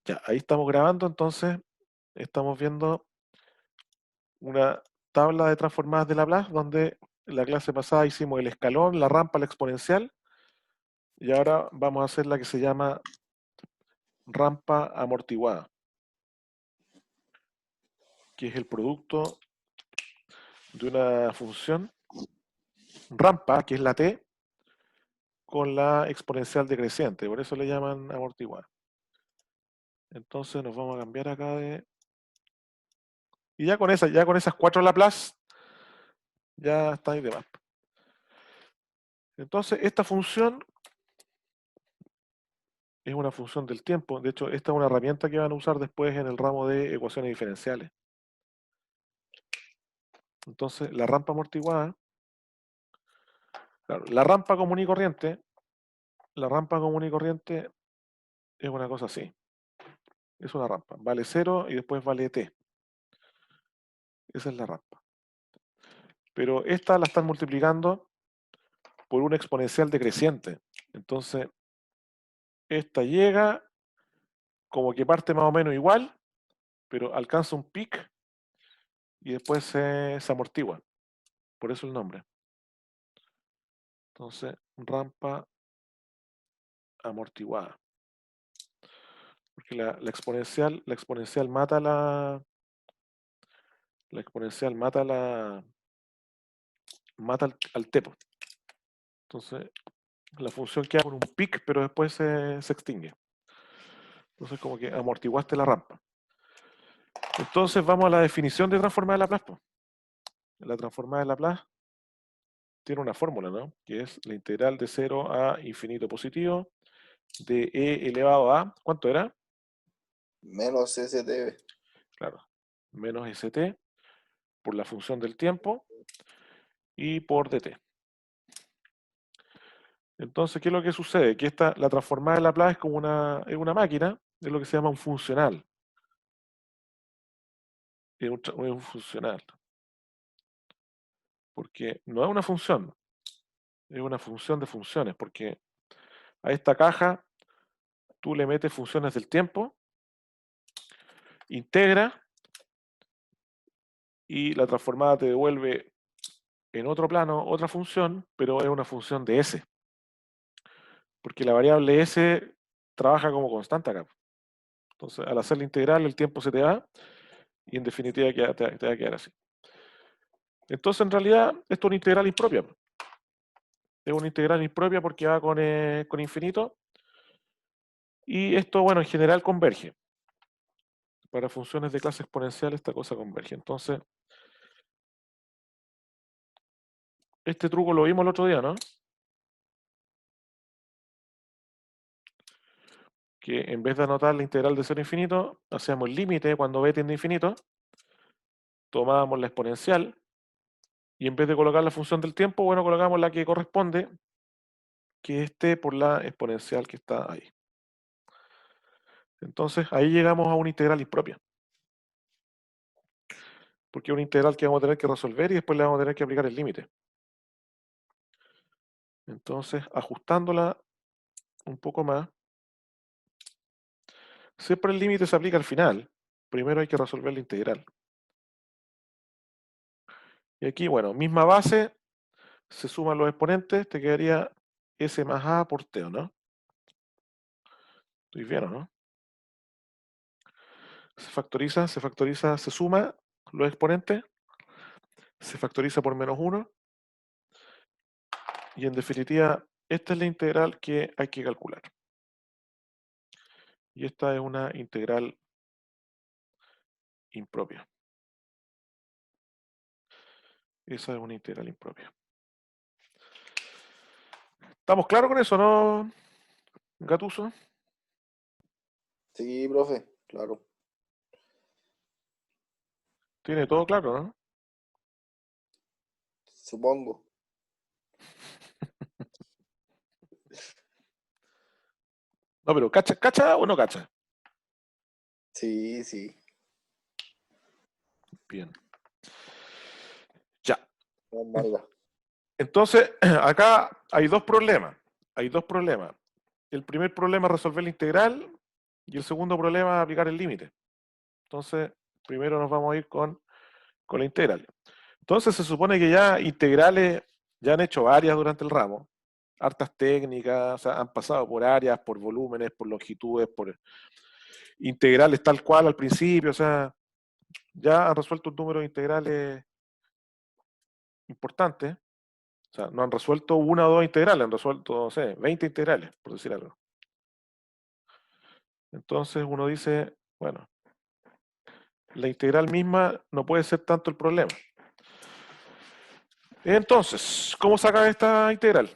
Ya, ahí estamos grabando, entonces estamos viendo una tabla de transformadas de Laplace donde en la clase pasada hicimos el escalón, la rampa, la exponencial y ahora vamos a hacer la que se llama rampa amortiguada, que es el producto de una función rampa, que es la t, con la exponencial decreciente, por eso le llaman amortiguada. Entonces nos vamos a cambiar acá de... Y ya con esas 4 Laplace, ya está ahí de más. Entonces esta función es una función del tiempo. De hecho, esta es una herramienta que van a usar después en el ramo de ecuaciones diferenciales. Entonces, la rampa amortiguada, claro, la rampa común y corriente es una cosa así. Es una rampa. Vale 0 y después vale t. Esa es la rampa. Pero esta la están multiplicando por una exponencial decreciente. Entonces, esta llega como que parte más o menos igual, pero alcanza un pic y después se amortigua. Por eso el nombre. Entonces, rampa amortiguada. Porque la exponencial mata la exponencial mata al tepo. Entonces, la función queda con un pic, pero después se extingue. Entonces, como que amortiguaste la rampa. Entonces, vamos a la definición de transformada de Laplace, po. La transformada de Laplace tiene una fórmula, ¿no? Que es la integral de 0 a infinito positivo de e elevado a, ¿cuánto era? Menos ST. Claro, menos st por la función del tiempo y por dt. Entonces, ¿qué es lo que sucede? Que la transformada de Laplace es como es una máquina, es lo que se llama un funcional. Es un funcional. Porque no es una función, es una función de funciones, porque a esta caja tú le metes funciones del tiempo, integra y la transformada te devuelve en otro plano otra función, pero es una función de S, porque la variable S trabaja como constante acá. Entonces, al hacer la integral, el tiempo se te va y en definitiva te va a quedar así. Entonces, en realidad, esto es una integral impropia. Es una integral impropia porque va con infinito y esto, bueno, en general converge. Para funciones de clase exponencial esta cosa converge. Entonces, este truco lo vimos el otro día, ¿no? Que en vez de anotar la integral de 0 a infinito, hacíamos el límite cuando b tiende a infinito, tomábamos la exponencial y en vez de colocar la función del tiempo, bueno, colocamos la que corresponde, que es t por la exponencial que está ahí. Entonces, ahí llegamos a una integral impropia. Porque es una integral que vamos a tener que resolver y después le vamos a tener que aplicar el límite. Entonces, ajustándola un poco más, siempre el límite se aplica al final. Primero hay que resolver la integral. Y aquí, bueno, misma base, se suman los exponentes, te quedaría S más A por T, ¿no? ¿Estoy bien o no? Se factoriza, se suma los exponentes, se factoriza por menos 1, y en definitiva, esta es la integral que hay que calcular. Y esta es una integral impropia. Esa es una integral impropia. ¿Estamos claros con eso, no, Gatuso? Sí, profe, claro. Tiene todo claro, ¿no? Supongo. No, pero ¿cacha o no cacha? Sí, sí. Bien. Ya. Normalidad. Entonces, acá hay dos problemas. Hay dos problemas. El primer problema es resolver la integral Y el segundo problema es aplicar el límite. Entonces, primero nos vamos a ir con la integral. Entonces, se supone que ya integrales ya han hecho varias durante el ramo, hartas técnicas, o sea, han pasado por áreas, por volúmenes, por longitudes, por integrales tal cual al principio, o sea, ya han resuelto un número de integrales importantes. O sea, no han resuelto una o dos integrales, han resuelto, no sé, 20 integrales, por decir algo. Entonces uno dice, bueno, la integral misma no puede ser tanto el problema. Entonces, ¿cómo sacar esta integral?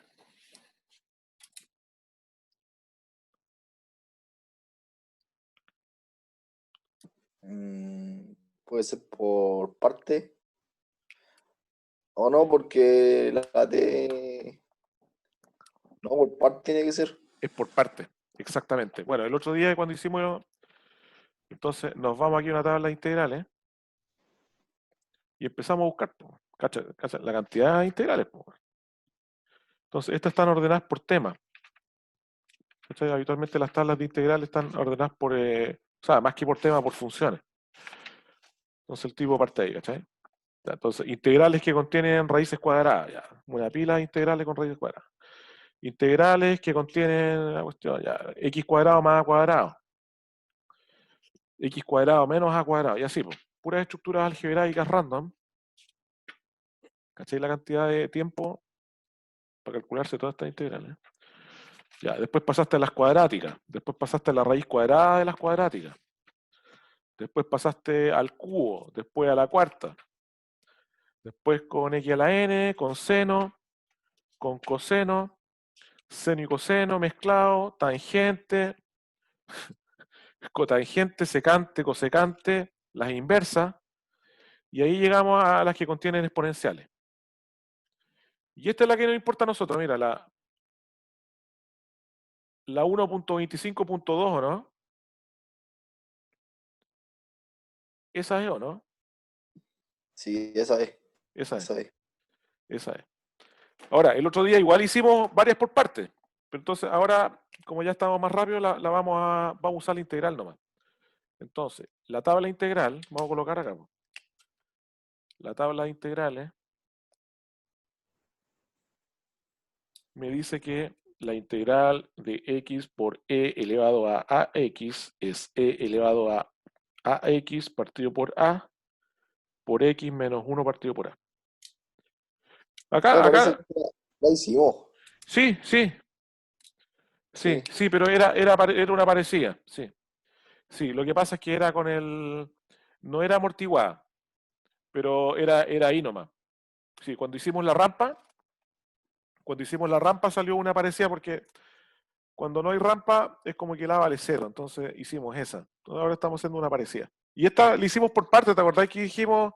Puede ser por parte. O no, porque la T. No, por parte tiene que ser. Es por parte, exactamente. Bueno, el otro día cuando hicimos, entonces nos vamos aquí a una tabla de integrales y empezamos a buscar, po, cacha, la cantidad de integrales. Po. Entonces, estas están ordenadas por tema. ¿Cachai? Habitualmente las tablas de integrales están ordenadas por, o sea, más que por tema, por funciones. Entonces el tipo parte ahí, ¿cachai? Ya, entonces, integrales que contienen raíces cuadradas, ya. Una pila de integrales con raíces cuadradas. Integrales que contienen la cuestión, ya, x cuadrado más a cuadrado. X cuadrado menos a cuadrado, y así, pues. Puras estructuras algebraicas random. ¿Cachai? La cantidad de tiempo para calcularse todas estas integrales. Ya, después pasaste a las cuadráticas, después pasaste a la raíz cuadrada de las cuadráticas, después pasaste al cubo, después a la cuarta, después con x a la n, con seno, con coseno, seno y coseno mezclado, tangente, cotangente, secante, cosecante, las inversas, y ahí llegamos a las que contienen exponenciales. Y esta es la que nos importa a nosotros, mira, la 1.25.2, ¿no? Esa es, ¿o no? Sí, esa es. Esa es, Esa es. esa es. Ahora, el otro día igual hicimos varias por partes, pero entonces ahora, como ya estamos más rápido, vamos a usar la integral nomás. Entonces, la tabla integral, vamos a colocar acá, po. La tabla de integrales me dice que la integral de x por e elevado a ax es e elevado a ax partido por x menos 1 partido por a. Me parece Acá, que la hicimos. sí, sí, sí, Sí. sí, pero era una parecida, sí. Sí, lo que pasa es que era con no era amortiguada, pero era ahí nomás. Sí, cuando hicimos la rampa salió una parecida porque cuando no hay rampa es como que la vale cero, entonces hicimos esa. Entonces ahora estamos haciendo una parecida. Y esta la hicimos por parte, ¿te acordás que dijimos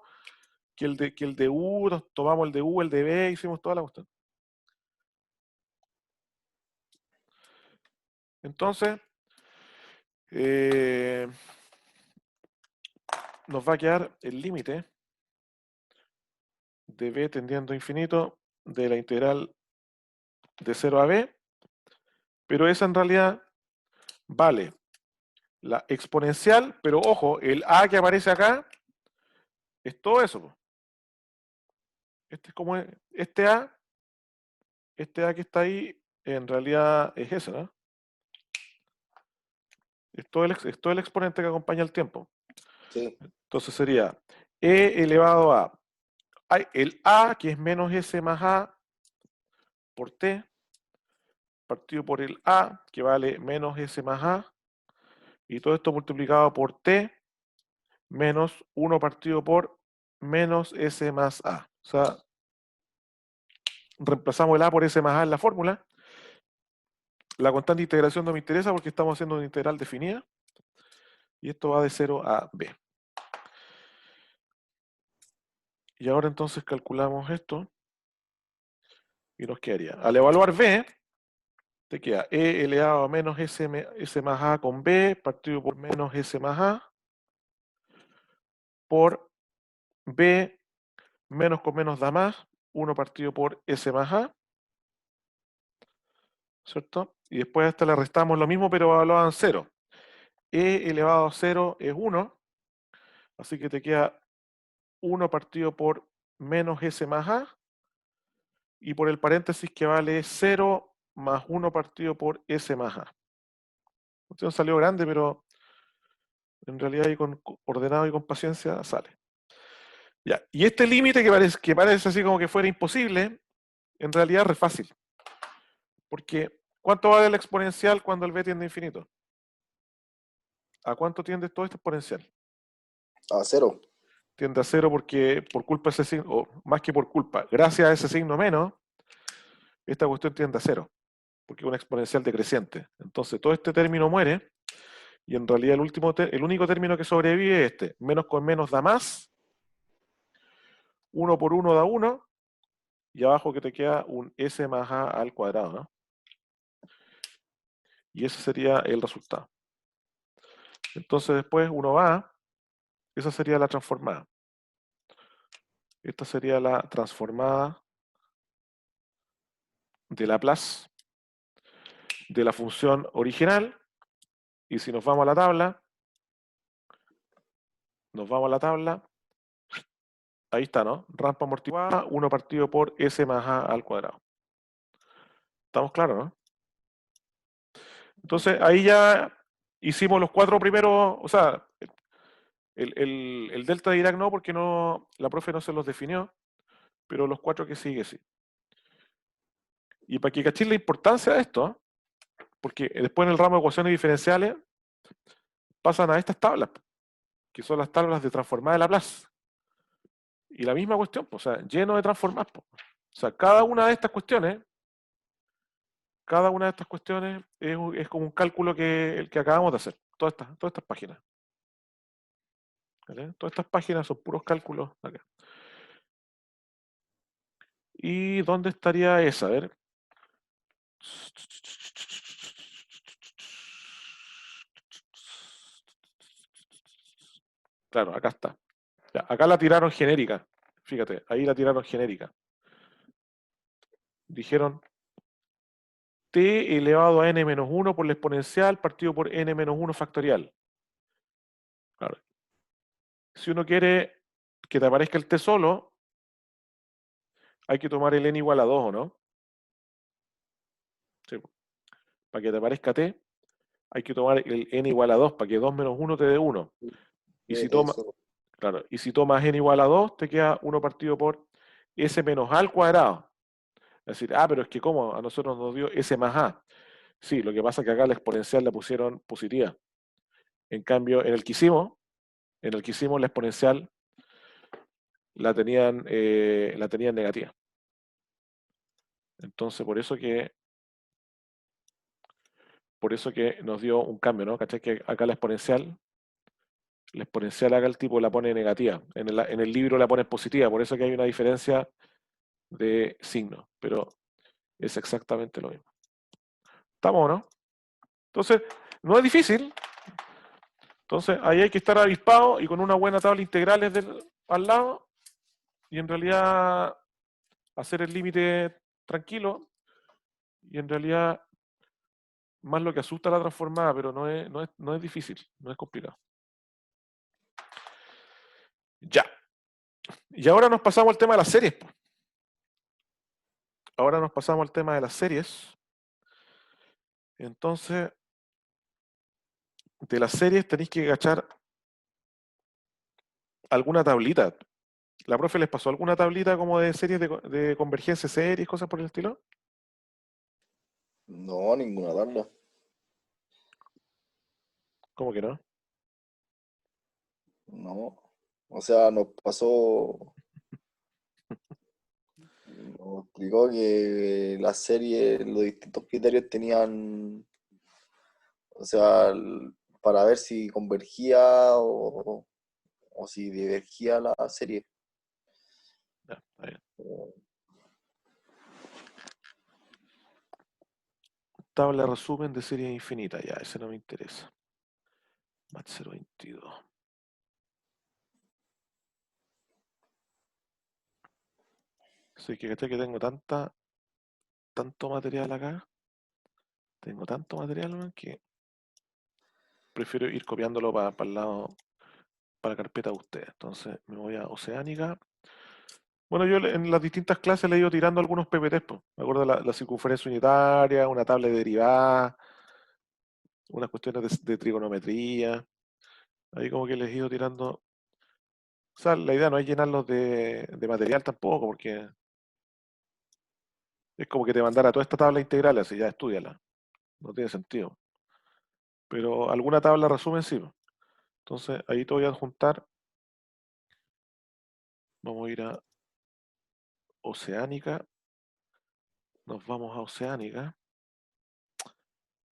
que el de U, nos tomamos el de U, el de B, hicimos toda la cuestión? Entonces, eh, nos va a quedar el límite de B tendiendo a infinito de la integral de 0 a B, pero esa en realidad vale la exponencial, pero ojo, el A que aparece acá es todo eso. Po. Este es como este A que está ahí, en realidad es eso, ¿no? Es todo el exponente que acompaña el tiempo. Sí. Entonces sería E elevado a el A, que es menos S más A por T, partido por el A, que vale menos S más A, y todo esto multiplicado por T, menos 1 partido por menos S más A. O sea, reemplazamos el A por S más A en la fórmula. La constante de integración no me interesa porque estamos haciendo una integral definida. Y esto va de 0 a B. Y ahora entonces calculamos esto y nos quedaría. Al evaluar B, te queda E elevado a menos S más A con B partido por menos S más A por B menos con menos da más 1 partido por S más A, ¿cierto? Y después a esta le restamos lo mismo pero evaluado en 0. e elevado a 0 es 1, así que te queda 1 partido por menos s más a, y por el paréntesis que vale 0 más 1 partido por s más a. Esto salió grande, pero en realidad y con ordenado y con paciencia sale. Ya. Y este límite que parece así como que fuera imposible, en realidad es re fácil. Porque ¿cuánto vale la exponencial cuando el b tiende a infinito? ¿A cuánto tiende todo esto exponencial? A 0. Tiende a 0 porque por culpa de ese signo, o más que por culpa, gracias a ese signo menos, esta cuestión tiende a 0, porque es una exponencial decreciente. Entonces todo este término muere, y en realidad el único término que sobrevive es este. Menos con menos da más, 1 por 1 da 1, y abajo que te queda un s más a al cuadrado, ¿no? Y ese sería el resultado. Entonces después uno va, esa sería la transformada. Esta sería la transformada de Laplace de la función original. Y si nos vamos a la tabla, ahí está, ¿no? Rampa amortiguada, 1 partido por s más a al cuadrado. ¿Estamos claros, no? Entonces ahí ya hicimos los 4 primeros, o sea, el delta de Dirac no, porque no, la profe no se los definió, pero los 4 que sigue sí. Y para que cachéis la importancia de esto, ¿eh? Porque después en el ramo de ecuaciones diferenciales pasan a estas tablas, que son las tablas de transformada de Laplace. Y la misma cuestión, pues, o sea, lleno de transformadas. Pues. O sea, cada una de estas cuestiones es como un cálculo que el que acabamos de hacer. Todas estas páginas. ¿Vale? Todas estas páginas son puros cálculos acá. ¿Y dónde estaría esa? A ver. Claro, acá está. Ya, acá la tiraron genérica. Fíjate, ahí la tiraron genérica. Dijeron t elevado a n menos 1 por la exponencial partido por n menos 1 factorial. Claro. Si uno quiere que te aparezca el t solo, hay que tomar el n igual a 2, ¿o no? Sí. Para que te aparezca t, hay que tomar el n igual a 2, para que 2 menos 1 te dé 1. Y si, toma, Eso. claro, y si tomas n igual a 2, te queda 1 partido por s menos a al cuadrado. Es decir, pero es que ¿cómo? A nosotros nos dio s más a. Sí, lo que pasa es que acá la exponencial la pusieron positiva. En cambio, en el que hicimos la exponencial la tenían negativa. Entonces, por eso que nos dio un cambio, ¿no? ¿Cachai? Que acá la exponencial acá el tipo la pone negativa. En el libro la pone positiva, por eso que hay una diferencia de signo, pero es exactamente lo mismo. ¿Estamos, no? Entonces, no es difícil. Entonces, ahí hay que estar avispado y con una buena tabla integrales al lado, y en realidad hacer el límite tranquilo, y en realidad más lo que asusta la transformada, pero no es difícil, no es complicado. Ya. Y ahora nos pasamos al tema de las series. Ahora nos pasamos al tema de las series. Entonces, de las series tenéis que agachar alguna tablita. ¿La profe les pasó alguna tablita como de series de convergencia, series, cosas por el estilo? No, ninguna tabla. ¿Cómo que no? No. O sea, nos explicó que las series, los distintos criterios tenían, o sea, para ver si convergía o si divergía la serie. Ya, está bien. Tabla resumen de serie infinita, ya, ese no me interesa. Mat 022. Sí, que tengo tanto material acá. Tengo tanto material, man, que prefiero ir copiándolo para el lado, para la carpeta de ustedes. Entonces me voy a Oceánica. Bueno, yo en las distintas clases le he ido tirando algunos PPTs, pues. Me acuerdo de la circunferencia unitaria, una tabla de derivadas, unas cuestiones de trigonometría. Ahí como que les he ido tirando. O sea, la idea no es llenarlos de material tampoco, porque es como que te mandara toda esta tabla integral, así ya estudiala. No tiene sentido. Pero alguna tabla resumen sí, pues. Entonces ahí te voy a adjuntar. Vamos a ir a Oceánica. Nos vamos a Oceánica.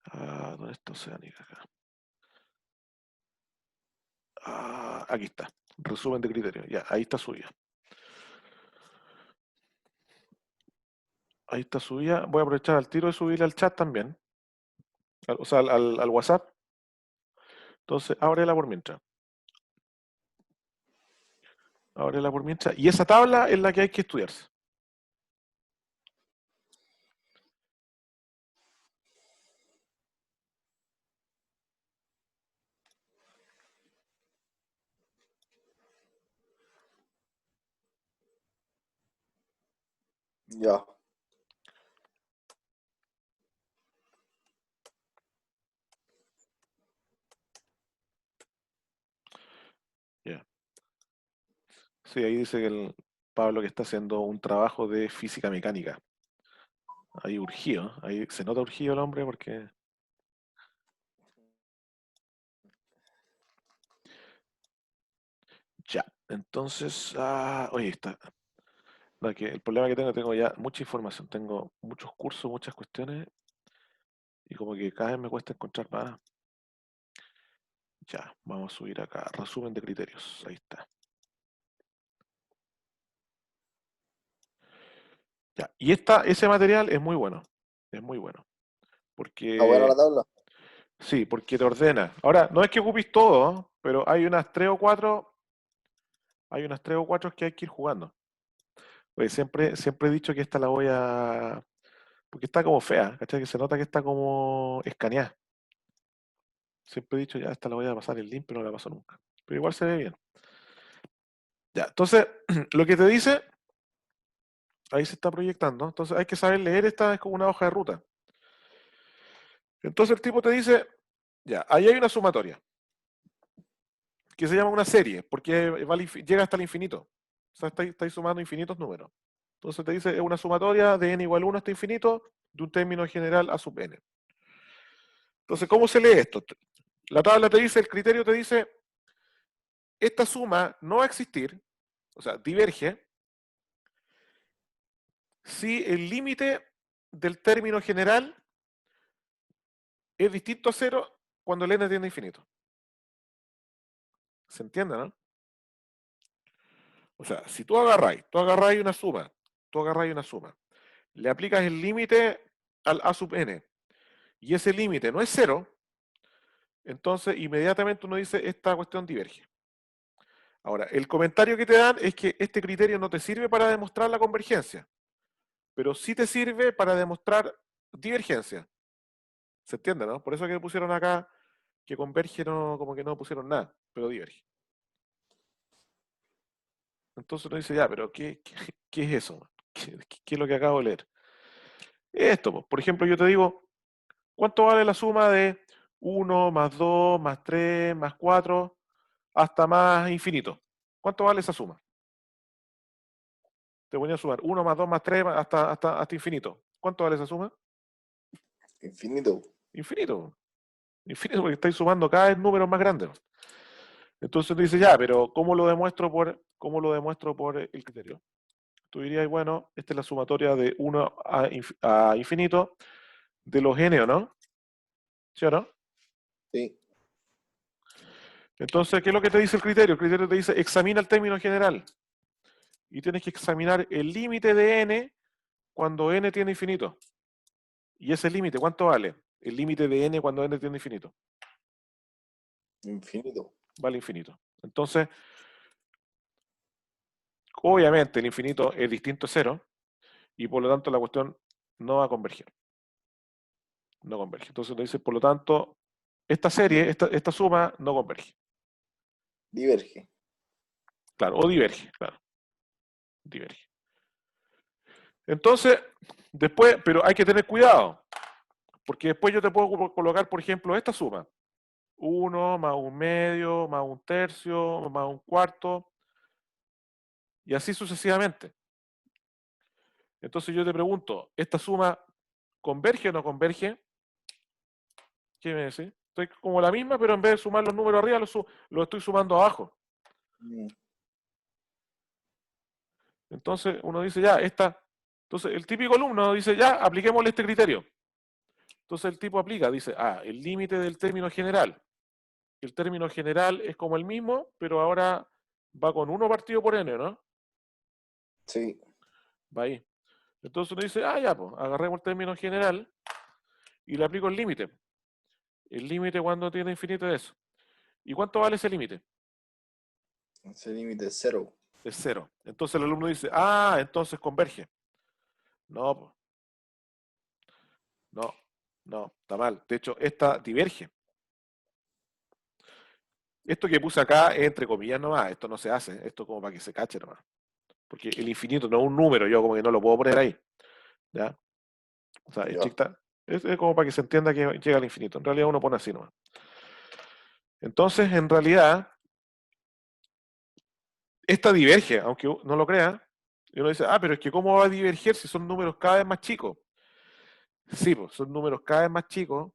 Ah, ¿dónde está Oceánica acá? Ah, aquí está. Resumen de criterios. Ya, ahí está subida. Ahí está subida. Voy a aprovechar al tiro de subirle al chat también. O sea, al WhatsApp. Entonces, ábrela por mientras. Ábrela por mientras. Y esa tabla es la que hay que estudiarse. Ya. Ya. Sí, ahí dice que el Pablo que está haciendo un trabajo de física mecánica. Ahí urgido. Ahí se nota urgido el hombre porque. Ya. Entonces, oye, está. No, que el problema que tengo ya mucha información. Tengo muchos cursos, muchas cuestiones. Y como que cada vez me cuesta encontrar más. Ya, vamos a subir acá. Resumen de criterios. Ahí está. Ya. Y ese material es muy bueno. Es muy bueno. ¿Está buena Porque, la tabla? sí, porque te ordena. Ahora, no es que ocupes todo, ¿no? Pero hay unas tres o cuatro que hay que ir jugando. Pues siempre he dicho que esta la voy a. Porque está como fea, ¿cachai? Que se nota que está como escaneada. Siempre he dicho, ya, esta la voy a pasar en limpio, no la paso nunca. Pero igual se ve bien. Ya, entonces, lo que te dice, ahí se está proyectando. Entonces hay que saber leer, esta es como una hoja de ruta. Entonces el tipo te dice, ya, ahí hay una sumatoria, que se llama una serie, porque llega hasta el infinito. O sea, estáis sumando infinitos números. Entonces te dice, es una sumatoria de n igual 1 hasta infinito, de un término general a sub n. Entonces, ¿cómo se lee esto? La tabla te dice, el criterio te dice, esta suma no va a existir, o sea, diverge, si el límite del término general es distinto a cero cuando el n tiende a infinito. ¿Se entiende, no? O sea, si tú agarráis una suma, le aplicas el límite al a sub n, y ese límite no es cero, entonces inmediatamente uno dice, esta cuestión diverge. Ahora, el comentario que te dan es que este criterio no te sirve para demostrar la convergencia, pero sí te sirve para demostrar divergencia. ¿Se entiende, no? Por eso que pusieron acá que converge, no, como que no pusieron nada, pero diverge. Entonces uno dice, ya, pero ¿qué es eso? ¿Qué es lo que acabo de leer? Esto, pues, por ejemplo, yo te digo, ¿cuánto vale la suma de 1 más 2 más 3 más 4 hasta más infinito? ¿Cuánto vale esa suma? Te voy a sumar 1 más 2 más 3 hasta infinito. ¿Cuánto vale esa suma? Infinito. Infinito. Infinito porque estáis sumando cada vez números más grandes. Entonces tú dices, ya, pero ¿cómo lo demuestro por el criterio? Tú dirías, bueno, esta es la sumatoria de 1 a infinito de los n, ¿o no? ¿Sí o no? Sí. Entonces, ¿qué es lo que te dice el criterio? El criterio te dice, examina el término general. Y tienes que examinar el límite de n cuando n tiene infinito. ¿Y ese límite cuánto vale? El límite de n cuando n tiene infinito. Infinito. Vale infinito. Entonces, obviamente el infinito es distinto a cero y por lo tanto la cuestión no va a converger. No converge. Entonces te dice, por lo tanto, esta serie, esta suma no converge. Diverge. Claro, o diverge, claro, diverge. Entonces, después, pero hay que tener cuidado, porque después yo te puedo colocar, por ejemplo, esta suma. 1 más 1/2 más 1/3 más 1/4 y así sucesivamente. Entonces yo te pregunto, ¿esta suma converge o no converge? ¿Qué me decís? Estoy como la misma, pero en vez de sumar los números arriba, los estoy sumando abajo. Mm, Entonces uno dice, ya, entonces el típico alumno dice, ya, apliquémosle este criterio. Entonces el tipo aplica, dice, el límite del término general. El término general es como el mismo, pero ahora va con 1 partido por n, ¿no? sí, Va ahí. Entonces uno dice, ya, pues, agarremos el término general y le aplico el límite. El límite cuando tiene infinito es eso. ¿Y cuánto vale ese límite? ese límite es 0. Es 0. Entonces el alumno dice, entonces converge. No, pues, no, no, está mal. De hecho, esta diverge. Esto que puse acá es entre comillas nomás, esto no se hace, esto como para que se cache nomás. Porque el infinito no es un número, yo como que no lo puedo poner ahí. ¿Ya? O sea, Ya. es como para que se entienda que llega al infinito. En realidad uno pone así nomás. Entonces, en realidad, esta diverge, aunque no lo crea, y uno dice, pero es que ¿cómo va a diverger si son números cada vez más chicos? Sí, pues, son números cada vez más chicos,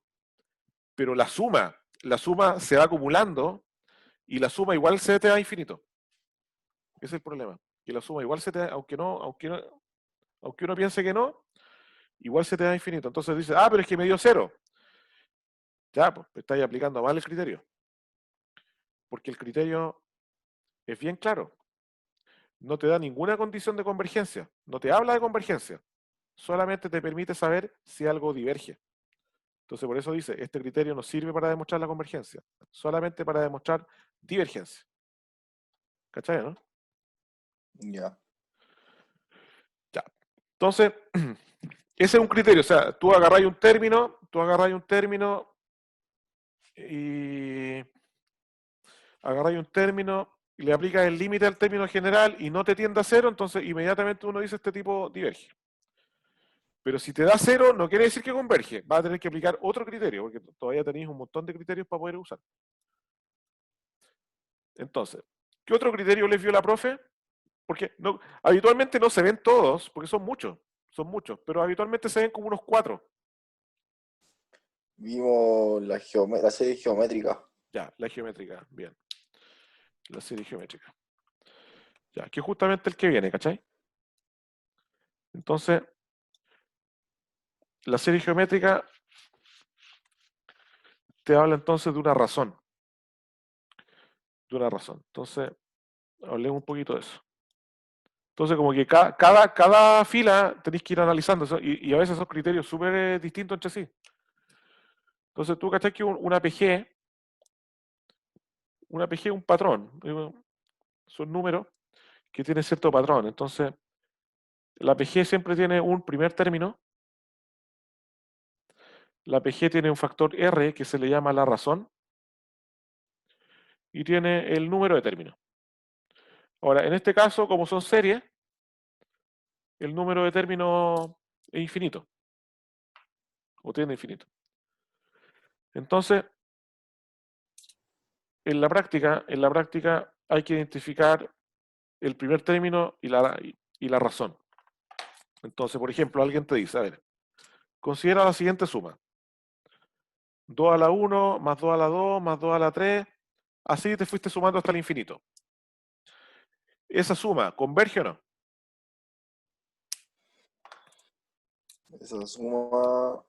pero la suma se va acumulando y la suma igual se te da infinito. Ese es el problema. Que la suma igual se te da, aunque uno piense que no, igual se te da infinito. Entonces dice, pero es que me dio 0. Ya, pues, estáis aplicando mal el criterio. Porque el criterio es bien claro. No te da ninguna condición de convergencia. No te habla de convergencia. Solamente te permite saber si algo diverge. Entonces, por eso dice, este criterio no sirve para demostrar la convergencia, solamente para demostrar divergencia. ¿Cachai, no? Ya. Ya. Entonces, ese es un criterio. O sea, tú agarráis un término y le aplicas el límite al término general y no te tiende a 0, entonces inmediatamente uno dice este tipo diverge. Pero si te da 0, no quiere decir que converge. Vas a tener que aplicar otro criterio, porque todavía tenéis un montón de criterios para poder usar. Entonces, ¿qué otro criterio les vio la profe? Porque habitualmente no se ven todos, porque son muchos, pero habitualmente se ven como unos 4. Vimos la serie geométrica. Ya, la geométrica, bien. La serie geométrica. Ya, que es justamente el que viene, ¿cachai? Entonces, la serie geométrica te habla entonces de una razón. De una razón. Entonces, hablemos un poquito de eso. Entonces, como que cada fila tenéis que ir analizando eso, y a veces son criterios súper distintos entre sí. Entonces, tú cachai que una PG es un patrón, son números que tienen cierto patrón. Entonces, la PG siempre tiene un primer término, la PG tiene un factor R que se le llama la razón, y tiene el número de términos. Ahora, en este caso, como son series, el número de términos es infinito, o tiene infinito. Entonces, en la práctica hay que identificar el primer término y la razón. Entonces, por ejemplo, alguien te dice, a ver, considera la siguiente suma. 2 a la 1 más 2 a la 2 más 2 a la 3. Así te fuiste sumando hasta el infinito. ¿Esa suma converge o no? Esa suma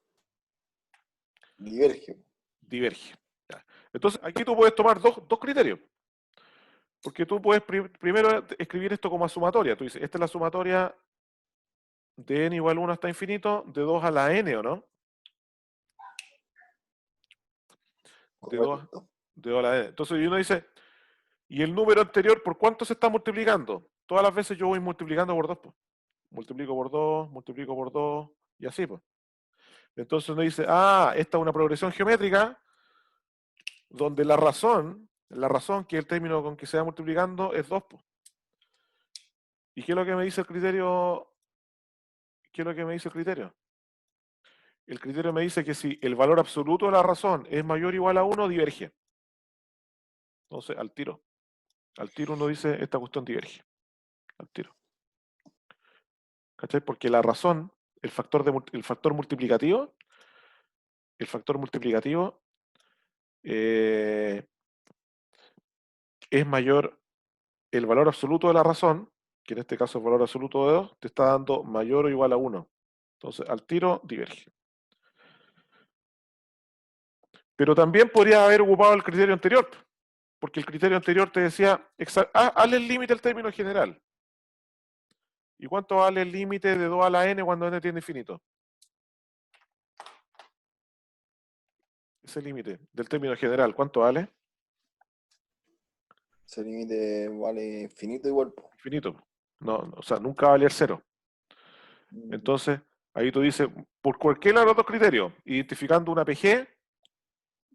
diverge. Diverge. Ya. Entonces, aquí tú puedes tomar dos criterios. Porque tú puedes primero escribir esto como sumatoria. Tú dices, esta es la sumatoria de n igual 1 hasta infinito, de 2 a la n, ¿o no? De 2, Correcto. de 2 a la n. Entonces uno dice, ¿y el número anterior por cuánto se está multiplicando? Todas las veces yo voy multiplicando por 2, pues. Multiplico por 2, y así, pues. Entonces uno dice, esta es una progresión geométrica, donde la razón, que es el término con que se va multiplicando, es 2. ¿Y qué es lo que me dice el criterio? ¿Qué es lo que me dice el criterio? El criterio me dice que si el valor absoluto de la razón es mayor o igual a 1, diverge. Entonces, al tiro uno dice, esta cuestión diverge. Al tiro. ¿Cachai? Porque la razón, el factor multiplicativo, el factor multiplicativo eh, es mayor, el valor absoluto de la razón, que en este caso es valor absoluto de 2, te está dando mayor o igual a 1. Entonces, al tiro diverge. Pero también podría haber ocupado el criterio anterior, porque el criterio anterior te decía, hazle el límite al término general. ¿Y cuánto vale el límite de 2 a la n cuando n tiene infinito? Ese límite del término general, ¿cuánto vale? Ese límite vale infinito igual, po. Infinito. No, o sea, nunca va a valer 0. Mm, Entonces, ahí tú dices, por cualquiera de los dos criterios, identificando una PG,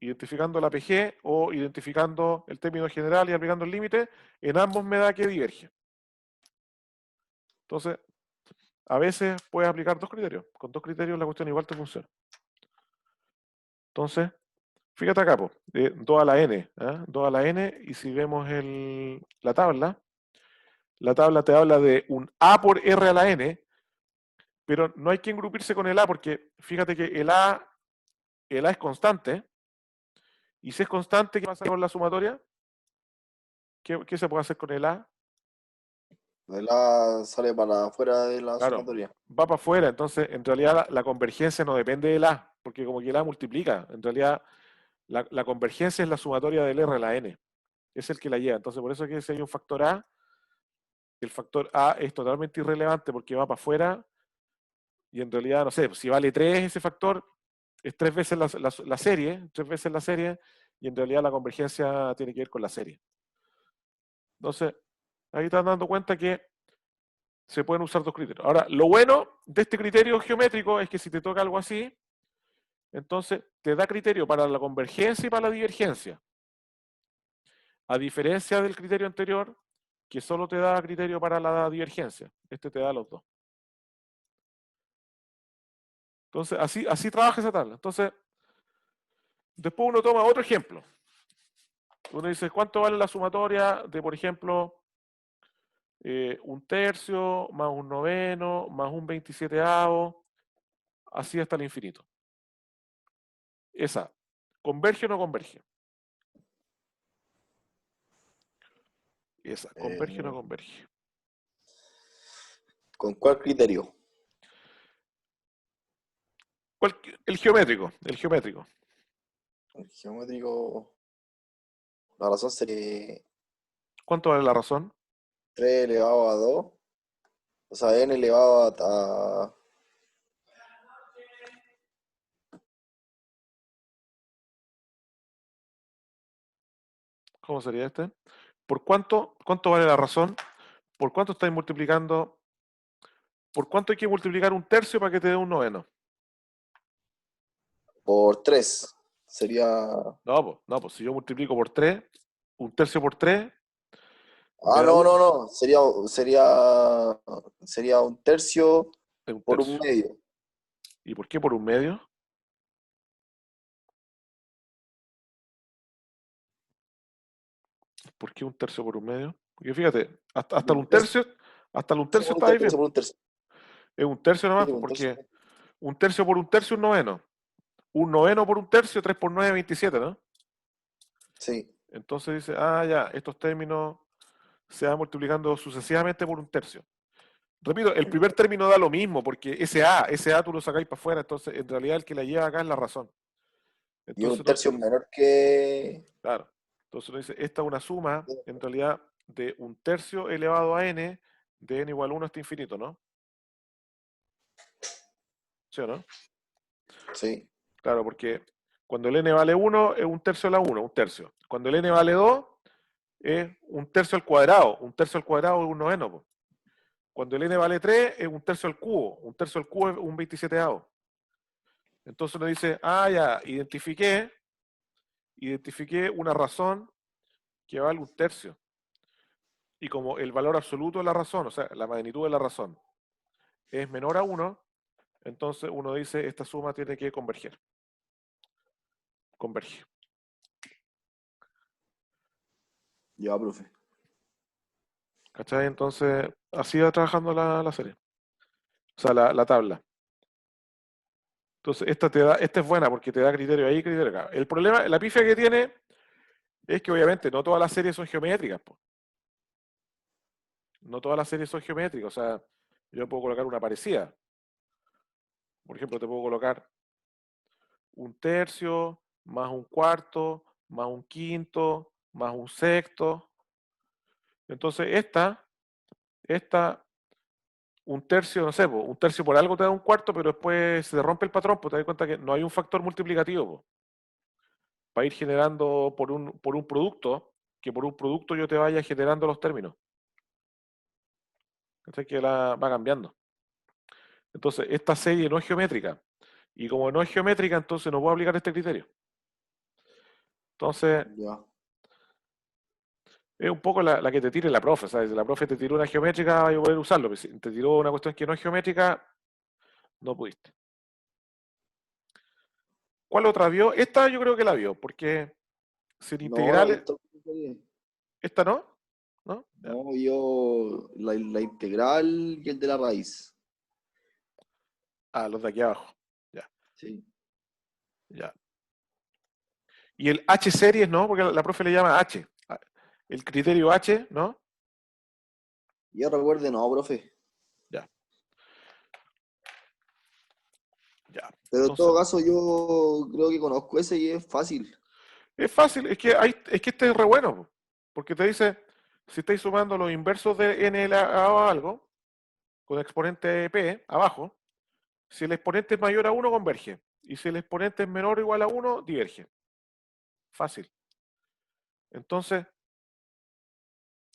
identificando la PG o identificando el término general y aplicando el límite, en ambos me da que diverge. Entonces, a veces puedes aplicar dos criterios. Con dos criterios la cuestión igual te funciona. Entonces, fíjate acá, 2 a la n, ¿eh? 2 a la n, y si vemos la tabla te habla de un a por r a la n, pero no hay que engrupirse con el a, porque fíjate que el a es constante, y si es constante, ¿qué pasa con la sumatoria? ¿Qué se puede hacer con el a? de la sale para afuera de la Claro, sumatoria. va para afuera, entonces en realidad la convergencia no depende del a, porque como que el a multiplica, en realidad la convergencia es la sumatoria del r a la n, es el que la lleva, entonces por eso que si hay un factor a, el factor a es totalmente irrelevante porque va para afuera y en realidad, no sé, si vale 3 ese factor, es 3 veces la serie, 3 veces la serie, y en realidad la convergencia tiene que ver con la serie. Entonces, ahí estás dando cuenta que se pueden usar dos criterios. Ahora, lo bueno de este criterio geométrico es que si te toca algo así, entonces te da criterio para la convergencia y para la divergencia. A diferencia del criterio anterior, que solo te da criterio para la divergencia. Este te da los dos. Entonces, así trabaja esa tabla. Entonces, después uno toma otro ejemplo. Uno dice, ¿cuánto vale la sumatoria de, por ejemplo, un tercio más un noveno más un 27avo, así hasta el infinito? Esa, ¿converge o no converge? Esa, ¿converge o no Eh, converge? ¿Con cuál criterio? El geométrico, el geométrico. El geométrico, la razón sería ¿Cuánto vale la razón? 3 elevado a 2, o sea, n elevado a ¿Cómo sería este? ¿Cuánto vale la razón? ¿Por cuánto estáis multiplicando? ¿Por cuánto hay que multiplicar un tercio para que te dé un noveno? por 3. Sería. No, pues si yo multiplico por 3, un tercio por 3, Ah, me da no, no, no. Sería un tercio un por un tercio. medio. ¿Y por qué por un medio? ¿Por qué un tercio por un medio? Porque fíjate, hasta el Un un tercio tercio, está ahí bien. por un tercio. Es un tercio Sí, nomás, por pues, un tercio. porque un tercio por un tercio es un noveno. Un noveno por un tercio, 3 por 9, 27, ¿no? Sí. Entonces dice, ya, estos términos se van multiplicando sucesivamente por un tercio. Repito, el primer término da lo mismo, porque ese A tú lo sacáis para afuera, entonces en realidad el que la lleva acá es la razón. Y un Entonces, tercio es menor que. claro, entonces uno dice, esta es una suma, en realidad, de un tercio elevado a n, de n igual a 1 hasta infinito, ¿no? ¿Sí o no? Sí. Claro, porque cuando el n vale 1, es un tercio a la 1, un tercio. Cuando el n vale 2, es un tercio al cuadrado. Un tercio al cuadrado es un noveno, po. Cuando el n vale 3, es un tercio al cubo. Un tercio al cubo es un 27avo. Entonces uno dice, ya, identifiqué identifiqué una razón que vale un tercio. Y como el valor absoluto de la razón, o sea, la magnitud de la razón, es menor a 1, entonces uno dice, esta suma tiene que converger. Converge. Ya, profe. ¿Cachai? Entonces, así va trabajando la serie. O sea, la tabla. Entonces, esta es buena porque te da criterio ahí y criterio acá. El problema, la pifia que tiene es que obviamente no todas las series son geométricas, po. No todas las series son geométricas. O sea, yo puedo colocar una parecida. Por ejemplo, te puedo colocar un tercio, más un cuarto, más un quinto, más un sexto. Entonces, esta, un tercio, no sé, po, un tercio por algo te da un cuarto, pero después se te rompe el patrón, pues te das cuenta que no hay un factor multiplicativo, po, para ir generando por un producto, que por un producto yo te vaya generando los términos. ¿Cachai? Que va cambiando. Entonces, esta serie no es geométrica. Y como no es geométrica, entonces no puedo aplicar este criterio. Entonces, Ya. es un poco la que te tire la profe, ¿sabes? Si la profe te tiró una geométrica, vas a poder usarlo. Pero si te tiró una cuestión que no es geométrica, no pudiste. ¿Cuál otra vio? Esta yo creo que la vio, porque sin No, no he integrales, visto la serie. esta no, ¿no? Ya, No, yo la integral y el de la raíz. ah, los de aquí abajo. Ya, Sí. ya. Y el H series, ¿no? Porque la profe le llama H. El criterio H, ¿no? Yo recuerde, no, profe. Ya, ya. Pero en Entonces, todo caso, yo creo que conozco ese y es fácil. es fácil, es que este es re bueno, po, porque te dice, si estáis sumando los inversos de n a algo, con exponente p abajo, si el exponente es mayor a 1, converge. Y si el exponente es menor o igual a 1, diverge. Fácil. Entonces,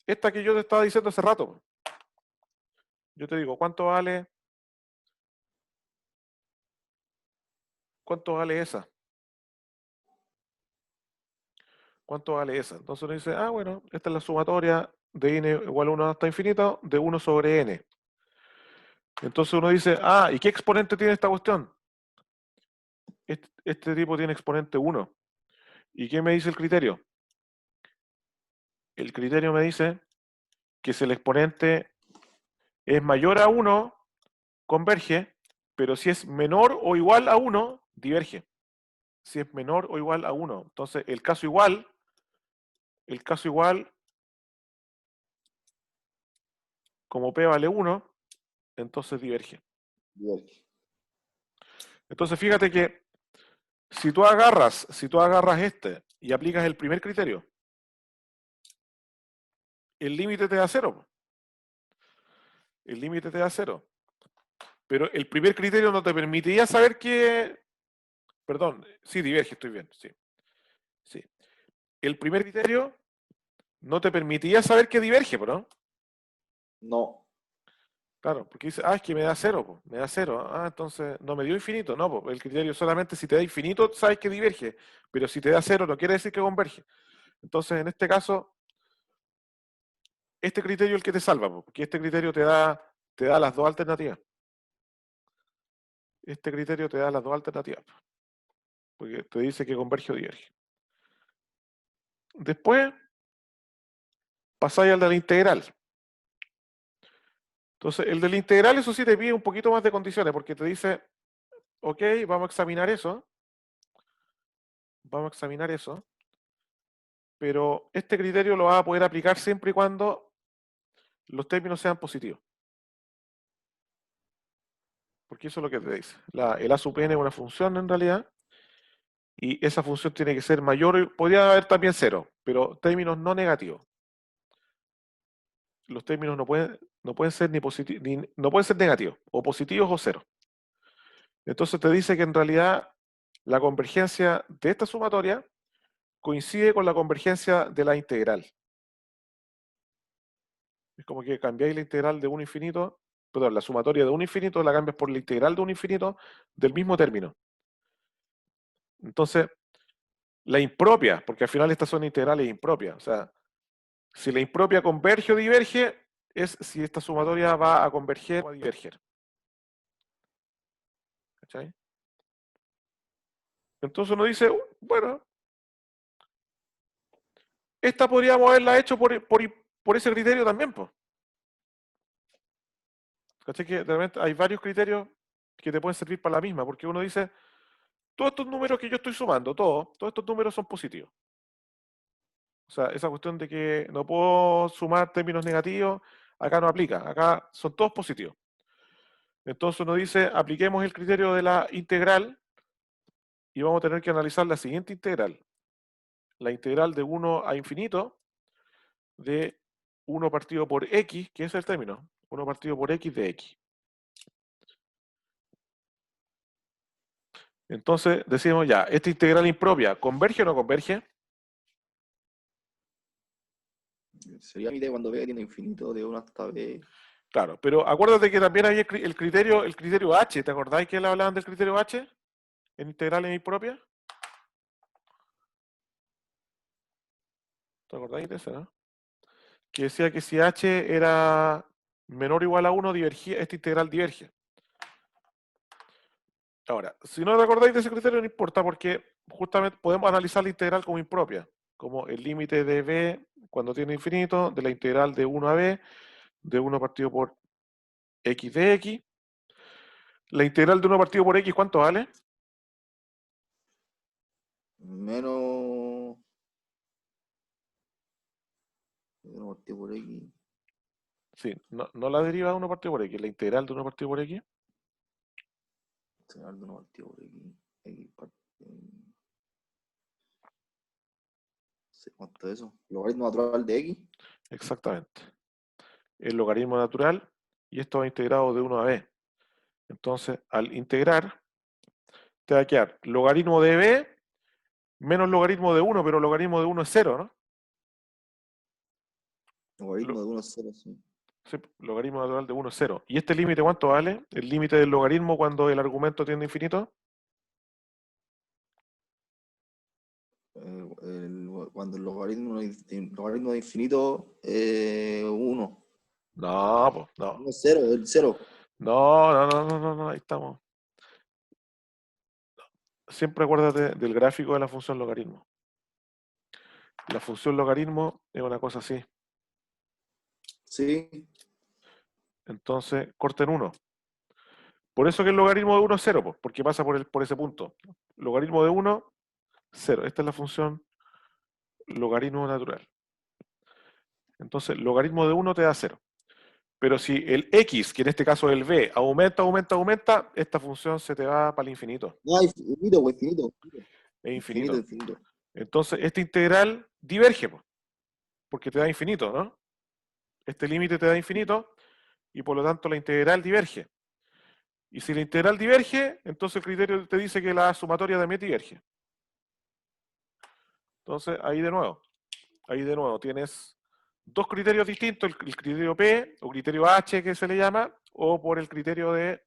esta que yo te estaba diciendo hace rato, yo te digo, ¿cuánto vale esa? ¿Cuánto vale esa? Entonces uno dice, ah, bueno, esta es la sumatoria de n igual a 1 hasta infinito de 1 sobre n. Entonces uno dice, ah, ¿y qué exponente tiene esta cuestión? Este tipo tiene exponente 1. ¿Y qué me dice el criterio? El criterio me dice que si el exponente es mayor a 1, converge, pero si es menor o igual a 1, diverge. Si es menor o igual a 1. Entonces, el caso igual, como P vale 1, entonces diverge. Bien. Entonces, fíjate que si tú agarras este y aplicas el primer criterio, el límite te da 0. El límite te da 0. Pero el primer criterio no te permitiría saber que. Perdón, sí, diverge, estoy bien, sí. Sí. El primer criterio no te permitía saber que diverge, ¿no? No, Claro, porque dice, ah, es que me da 0, po, me da 0. Ah, entonces no me dio infinito. No, po, el criterio solamente si te da infinito sabes que diverge, pero si te da 0 no quiere decir que converge. Entonces, en este caso, este criterio es el que te salva, po, porque este criterio te da las dos alternativas. Este criterio te da las dos alternativas, po, porque te dice que converge o diverge. Después pasáis al de la integral. Entonces, el de la integral, eso sí te pide un poquito más de condiciones, porque te dice, ok, vamos a examinar eso, pero este criterio lo vas a poder aplicar siempre y cuando los términos sean positivos. Porque eso es lo que te dice. El a sub n es una función en realidad, y esa función tiene que ser mayor, podría haber también cero, pero términos no negativos. Los términos no pueden ser no pueden ser negativos, o positivos o cero. Entonces te dice que en realidad la convergencia de esta sumatoria coincide con la convergencia de la integral. Es como que cambiáis la integral de 1 infinito, perdón, la sumatoria de 1 infinito la cambias por la integral de 1 infinito del mismo término. Entonces, La impropia, porque al final estas son integrales impropias. O sea, si la impropia converge o diverge, es si esta sumatoria va a converger o a diverger. ¿Cachai? Entonces uno dice, bueno, esta podríamos haberla hecho por ese criterio también, pues. ¿Cachai? Que de repente hay varios criterios que te pueden servir para la misma, porque uno dice, todos estos números que yo estoy sumando, todos estos números son positivos. O sea, esa cuestión de que no puedo sumar términos negativos, acá no aplica, acá son todos positivos. Entonces uno dice, apliquemos el criterio de la integral y vamos a tener que analizar la siguiente integral. La integral de 1 a infinito de 1 partido por x, que es el término, 1 partido por x de x. Entonces decimos ya, esta integral impropia, ¿converge o no converge? Sería mi idea cuando B tiene infinito de 1 hasta B. Claro, pero acuérdate que también hay el criterio h, ¿te acordáis que le hablaban del criterio h en integrales impropias? ¿Te acordáis de eso, no? Que decía que si h era menor o igual a 1, divergía, esta integral diverge. Ahora, si no te acordáis de ese criterio, no importa, porque justamente podemos analizar la integral como impropia, como el límite de b cuando tiene infinito, de la integral de 1 a b, de 1 partido por x de x. La integral de 1 partido por x, ¿cuánto vale? Menos. Menos partido por X. Sí, no la deriva de 1 partido por x, la integral de 1 partido por x. Será de 1 partido por X. X ¿cuánto es eso? Logaritmo natural de X. Exactamente. El logaritmo natural y esto va integrado de 1 a b. Entonces, al integrar, te va a quedar logaritmo de b menos logaritmo de 1, pero logaritmo de 1 es 0, ¿no? Logaritmo de 1 a 0, sí. Sí, logaritmo natural de 1 es 0. ¿Y este límite cuánto vale? El límite del logaritmo cuando el argumento tiende a infinito. Cuando el logaritmo de infinito 1. No, pues, no. No es 0, el 0. No, ahí estamos. Siempre acuérdate del gráfico de la función logaritmo. La función logaritmo es una cosa así. Sí. Entonces, corten 1. Por eso que el logaritmo de 1 es 0, pues, porque pasa por ese punto. Logaritmo de 1, 0. Esta es la función logaritmo natural. Entonces, logaritmo de 1 te da 0. Pero si el x, que en este caso es el b, aumenta, esta función se te va para el infinito. No, infinito, pues infinito. Es Infinito, infinito. infinito. Entonces, esta integral diverge, pues, porque te da infinito, ¿no? Este límite te da infinito y por lo tanto la integral diverge. Y si la integral diverge, entonces el criterio te dice que la sumatoria también diverge. Entonces, ahí de nuevo tienes dos criterios distintos, el criterio P o criterio H que se le llama, o por el criterio de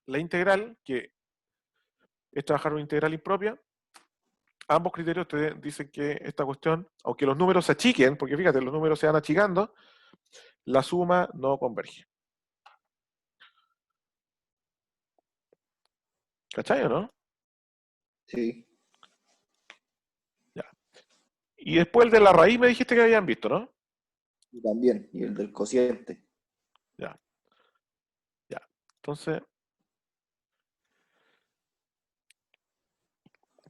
la integral, que es trabajar una integral impropia. Ambos criterios te dicen que esta cuestión, aunque los números se achiquen, porque fíjate, los números se van achicando, la suma no converge. ¿Cachai o no? Sí. Ya. Y después el de la raíz me dijiste que habían visto, ¿no? Y también. Y el del cociente. Ya, ya. Entonces,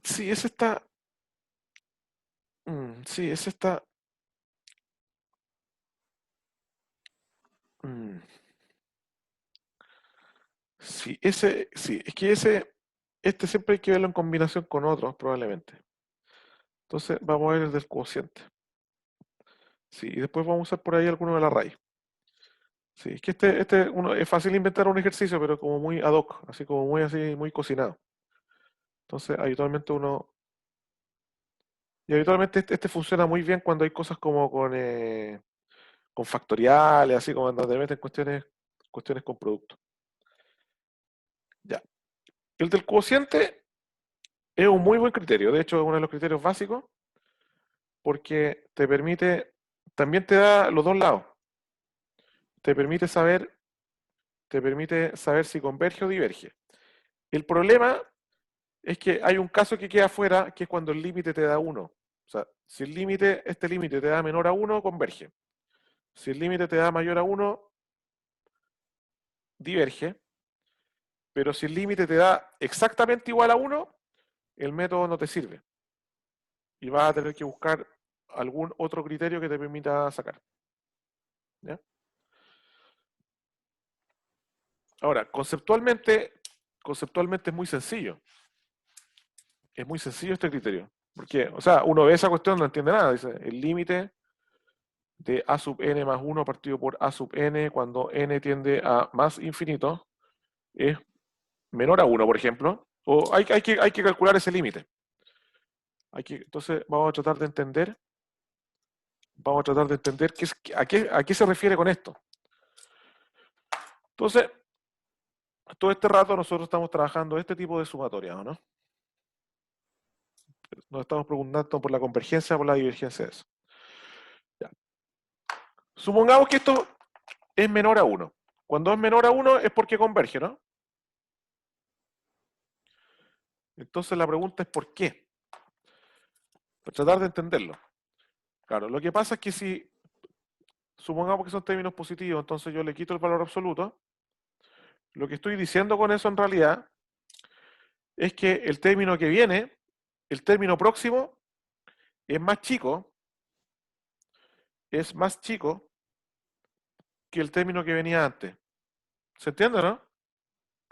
sí, ese está. Sí, ese está. mm, sí, es que este siempre hay que verlo en combinación con otros, probablemente. Entonces, vamos a ver el del cociente. Sí, y después vamos a usar por ahí alguno de la raíz. Sí, es que es fácil inventar un ejercicio, pero como muy ad hoc, así como muy así, muy cocinado. Entonces, habitualmente y habitualmente este funciona muy bien cuando hay cosas como con factoriales, así como cuando te meten cuestiones con productos. Ya. El del cociente Es un muy buen criterio, de hecho es uno de los criterios básicos porque te permite, también te da los dos lados, te permite saber, te permite saber si converge o diverge. El problema es que hay un caso que queda fuera, que es cuando el límite te da 1. O sea, si el límite, este límite te da menor a 1, converge. Si el límite te da mayor a 1, diverge. Pero si el límite te da exactamente igual a 1, el método no te sirve. Y vas a tener que buscar algún otro criterio que te permita sacar. ¿Ya? Ahora, conceptualmente es muy sencillo. Es muy sencillo este criterio. Porque, o sea, uno ve esa cuestión, no entiende nada. Dice, el límite de a sub n más 1 partido por a sub n cuando n tiende a más infinito es menor a 1, por ejemplo. O hay que calcular ese límite. Entonces, vamos a tratar de entender a qué se refiere con esto. Entonces, todo este rato nosotros estamos trabajando este tipo de sumatoria, ¿no? Nos estamos preguntando por la convergencia o por la divergencia de eso. Ya. Supongamos que esto es menor a 1. Cuando es menor a 1 es porque converge, ¿no? Entonces la pregunta es ¿por qué? Para tratar de entenderlo. Claro, lo que pasa es que si supongamos que son términos positivos, entonces yo le quito el valor absoluto, lo que estoy diciendo con eso en realidad es que el término que viene, el término próximo, es más chico que el término que venía antes. ¿Se entiende, no?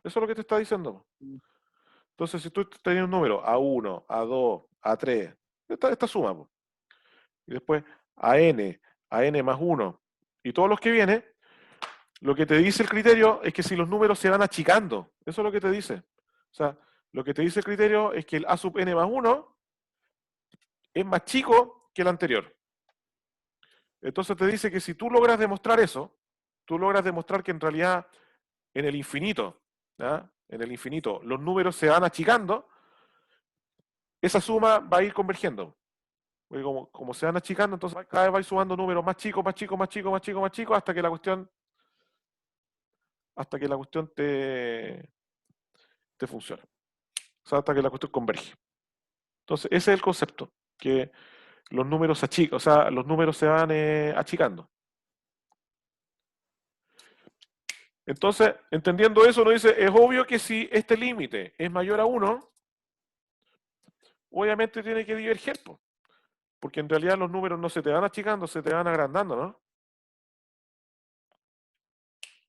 Eso es lo que te está diciendo. Entonces, si tú tenías un número A1, A2, A3, esta suma, po. Y después a n más 1, y todos los que vienen, lo que te dice el criterio es que si los números se van achicando, eso es lo que te dice. O sea, lo que te dice el criterio es que el a sub n más 1 es más chico que el anterior. Entonces te dice que si tú logras demostrar eso, tú logras demostrar que en realidad en el infinito, ¿ya? En el infinito, los números se van achicando, esa suma va a ir convergiendo. Porque como se van achicando, entonces cada vez va sumando números más chicos, más chicos, más chicos, más chicos, más chicos, hasta que la cuestión te funcione. O sea, hasta que la cuestión converge. Entonces, ese es el concepto, que los números se achican, o sea, los números se van achicando. Entonces, entendiendo eso, uno dice, es obvio que si este límite es mayor a 1, obviamente tiene que diverger, po, porque en realidad los números no se te van achicando, se te van agrandando, ¿no?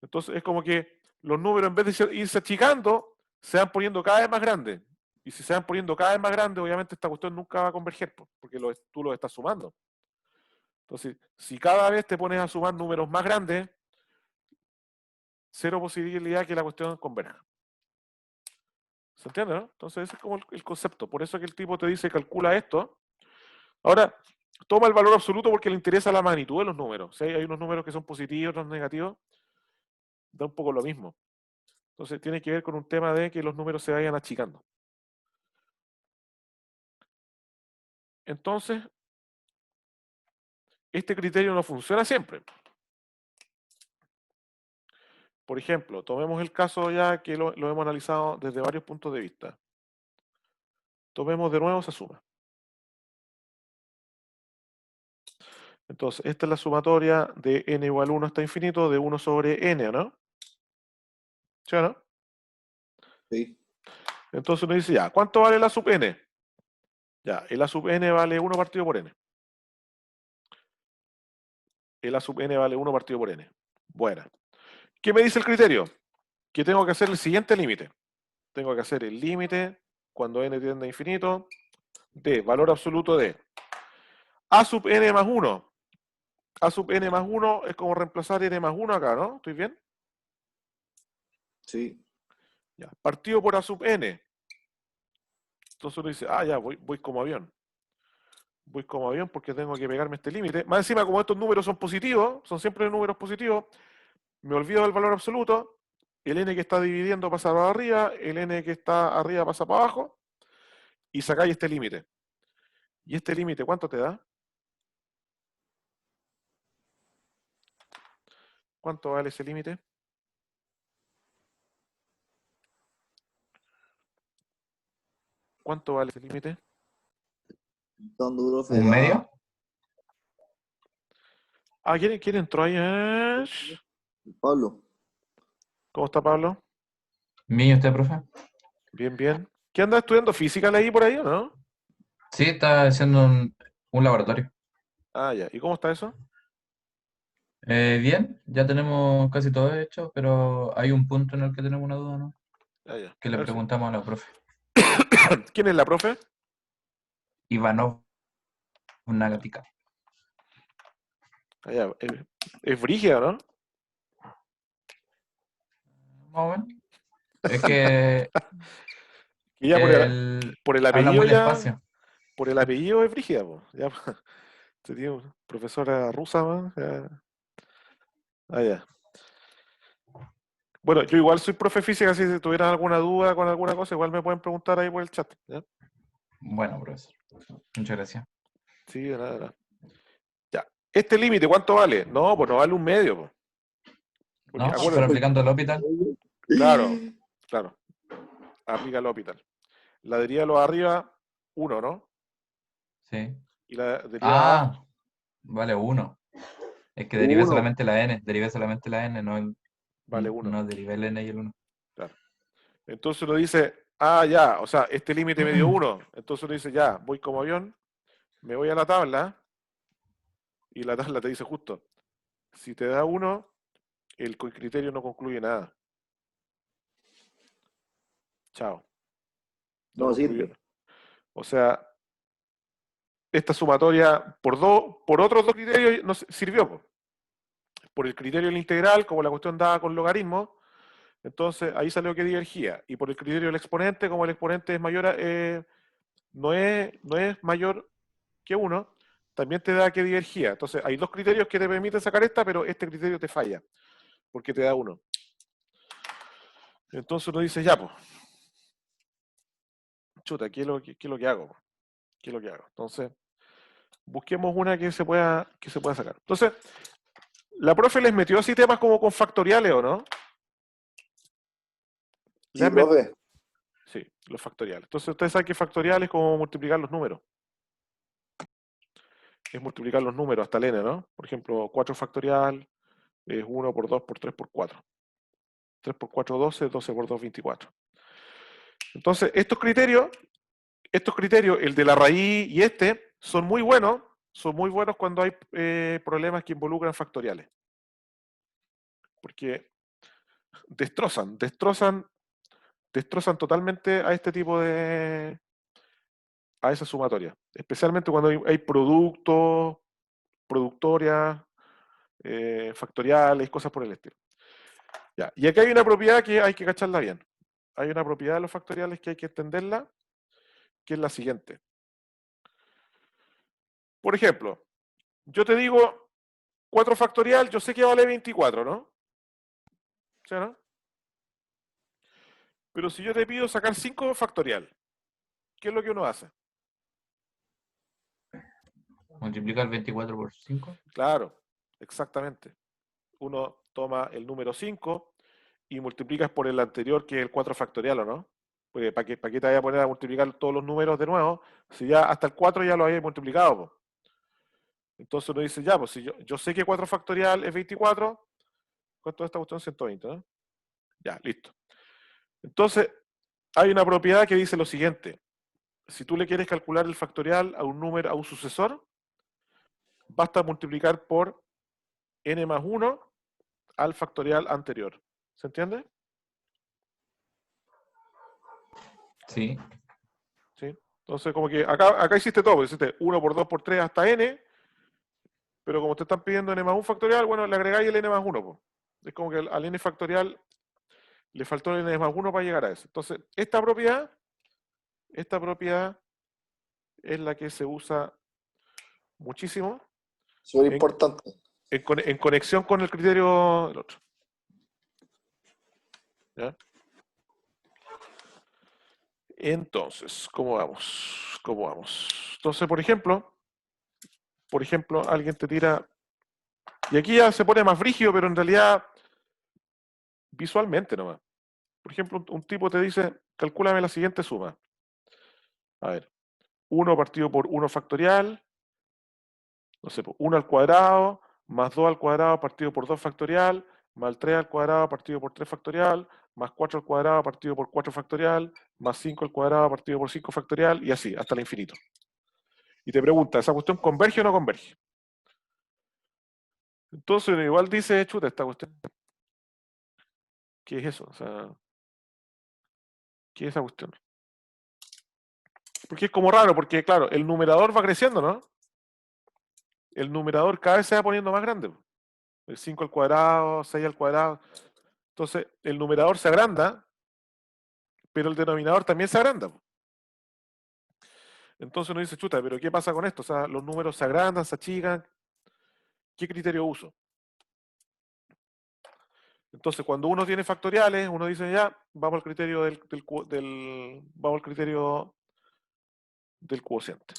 Entonces, es como que los números, en vez de irse achicando, se van poniendo cada vez más grandes. Y si se van poniendo cada vez más grandes, obviamente esta cuestión nunca va a converger, po, porque tú lo estás sumando. Entonces, si cada vez te pones a sumar números más grandes, cero posibilidad que la cuestión converja. ¿Se entiende, no? Entonces ese es como el concepto. Por eso que el tipo te dice calcula esto. Ahora, toma el valor absoluto porque le interesa la magnitud de los números. ¿Sí? Hay unos números que son positivos, otros negativos. Da un poco lo mismo. Entonces tiene que ver con un tema de que los números se vayan achicando. Entonces, este criterio no funciona siempre. Por ejemplo, tomemos el caso ya que lo hemos analizado desde varios puntos de vista. Tomemos de nuevo esa suma. Entonces, esta es la sumatoria de n igual 1 hasta infinito de 1 sobre n, ¿no? ¿Sí o no? Sí, Entonces uno dice, ya, ¿cuánto vale la sub n? Ya, el a sub n vale 1 partido por n. El a sub n vale 1 partido por n. Bueno. ¿Qué me dice el criterio? Que tengo que hacer el siguiente límite. Tengo que hacer el límite cuando n tiende a infinito de valor absoluto de a sub n más 1. A sub n más 1 es como reemplazar n más 1 acá, ¿no? ¿Estoy bien? sí, Ya. Partido por a sub n. Entonces uno dice, ah, ya, voy como avión. Voy como avión porque tengo que pegarme este límite. Más encima, como estos números son positivos, son siempre números positivos, me olvido del valor absoluto, el n que está dividiendo pasa para arriba, el n que está arriba pasa para abajo, y sacáis este límite. ¿Y este límite cuánto te da? ¿Cuánto vale ese límite? ¿Cuánto vale ese límite? Tan duro ¿Un medio? Ah, ¿quién entró ahí? Pablo. ¿Cómo está Pablo? ¿Mío usted, profe? Bien, bien. ¿Qué anda estudiando física ahí por ahí o no? Sí, está haciendo un laboratorio. Ah, ya. ¿Y cómo está eso? Bien, ya tenemos casi todo hecho, pero hay un punto en el que tenemos una duda, ¿no? Ah, ya. Que A le ver si- preguntamos a la profe. ¿Quién es la profe? Ivanov Nagatica. Ah, ya. Es Brígida, ¿no? Más o menos. Es que Que ya él por el habla apellido muy ya, despacio. por el apellido es Brígida, po. Ya, sería profesora rusa, ¿no? Ya. Ah, ya. Bueno, yo igual soy profe de física, si tuvieran alguna duda con alguna cosa, igual me pueden preguntar ahí por el chat. ¿Ya? Bueno, profesor. Muchas gracias. Sí, de nada, de nada. Ya. Este límite, ¿cuánto vale? No, pues no vale un medio, po. Porque ¿No? Pero acuérdate, aplicando el hospital. claro, claro, aplica el hospital. La deriva de los de arriba, 1, ¿no? Sí. Y la deriva de abajo, Ah, vale uno. Es que derivé Uno. solamente la n. Derivé solamente la n, vale 1. no derivé el n y el uno. Claro. Entonces uno dice, ah, ya, o sea, este límite me dio 1. Entonces uno dice, ya, voy como avión, me voy a la tabla, y la tabla te dice justo, si te da 1, el criterio no concluye nada. Chao. No No concluye sirve. nada. O sea, esta sumatoria por otros dos criterios no sirvió. Po. Por el criterio del integral, como la cuestión daba con logaritmos, entonces ahí salió que divergía. Y por el criterio del exponente, como el exponente es mayor no es mayor que 1, también te da que divergía. Entonces hay dos criterios que te permiten sacar esta, pero este criterio te falla, porque te da 1. Entonces uno dice, ya, pues, chuta, ¿qué es lo que hago? ¿Qué es lo que hago? Entonces, busquemos una que se pueda sacar. Entonces, la profe les metió así temas como con factoriales, ¿o no? Le Sí, han met- profe. Sí, los factoriales. Entonces, ustedes saben que factorial es como multiplicar los números. Es multiplicar los números hasta el n, ¿no? Por ejemplo, 4 factorial es 1 por 2 por 3 por 4. 3 por 4, 12, 12 por 2, 24. Entonces, estos criterios, el de la raíz y este, son muy buenos cuando hay problemas que involucran factoriales. Porque destrozan totalmente a este tipo a esa sumatoria. Especialmente cuando hay productos, productorias, factoriales, cosas por el estilo. Ya. Y aquí hay una propiedad que hay que cacharla bien. Hay una propiedad de los factoriales que hay que entenderla, que es la siguiente. Por ejemplo, yo te digo 4 factorial, yo sé que vale 24, ¿no? ¿Sí, no? Pero si yo te pido sacar 5 factorial, ¿qué es lo que uno hace? Multiplicar 24 por 5. Claro, exactamente. Uno toma el número 5 y multiplicas por el anterior, que es el 4 factorial, ¿o no? Porque para qué te vaya a poner a multiplicar todos los números de nuevo? Si ya hasta el 4 ya lo había multiplicado, po. Entonces uno dice, ya, pues si yo sé que 4 factorial es 24, ¿cuánto es esta cuestión? 120, ¿no? Ya, listo. Entonces, hay una propiedad que dice lo siguiente. Si tú le quieres calcular el factorial a un número, a un sucesor, basta multiplicar por n más 1 al factorial anterior. ¿Se entiende? Sí. ¿Sí? Entonces, como que acá hiciste todo, hiciste 1 por 2 por 3 hasta n, pero como te están pidiendo n más 1 factorial, bueno, le agregáis el n más 1. Po. Es como que al n factorial le faltó el n más 1 para llegar a eso. Entonces, esta propiedad es la que se usa muchísimo Súper en, importante. en conexión con el criterio del otro. ¿Ya? Entonces, ¿cómo vamos? ¿Cómo vamos? Entonces, por ejemplo, alguien te tira, y aquí ya se pone más brígido, pero en realidad visualmente nomás. Por ejemplo, un tipo te dice, calcúlame la siguiente suma. A ver, 1 partido por 1 factorial, no sé, 1 al cuadrado, más 2 al cuadrado partido por 2 factorial, más 3 al cuadrado partido por 3 factorial, más 4 al cuadrado partido por 4 factorial, más 5 al cuadrado partido por 5 factorial, y así, hasta el infinito. Y te pregunta, ¿esa cuestión converge o no converge? Entonces, igual dice, chuta, esta cuestión, ¿qué es eso? O sea, ¿qué es esa cuestión? Porque es como raro, porque claro, el numerador va creciendo, ¿no? El numerador cada vez se va poniendo más grande. El 5 al cuadrado, 6 al cuadrado. Entonces, el numerador se agranda, pero el denominador también se agranda. Entonces uno dice, chuta, pero ¿qué pasa con esto? O sea, los números se agrandan, se achican. ¿Qué criterio uso? Entonces, cuando uno tiene factoriales, uno dice, ya, vamos al criterio vamos al criterio del cociente.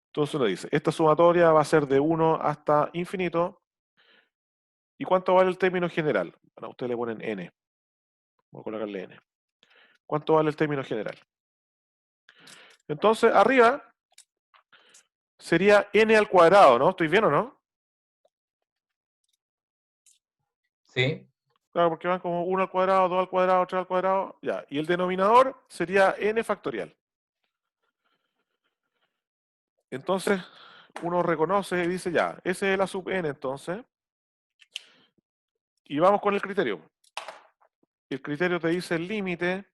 Entonces uno dice, esta sumatoria va a ser de 1 hasta infinito. ¿Y cuánto vale el término general? Bueno, ustedes le ponen n. Voy a colocarle n. ¿Cuánto vale el término general? Entonces, arriba sería n al cuadrado, ¿no? ¿Estoy bien o no? Sí, Claro, porque van como 1 al cuadrado, 2 al cuadrado, 3 al cuadrado, ya. Y el denominador sería n factorial. Entonces, uno reconoce y dice, ya, ese es la sub n entonces. Y vamos con el criterio. El criterio te dice el límite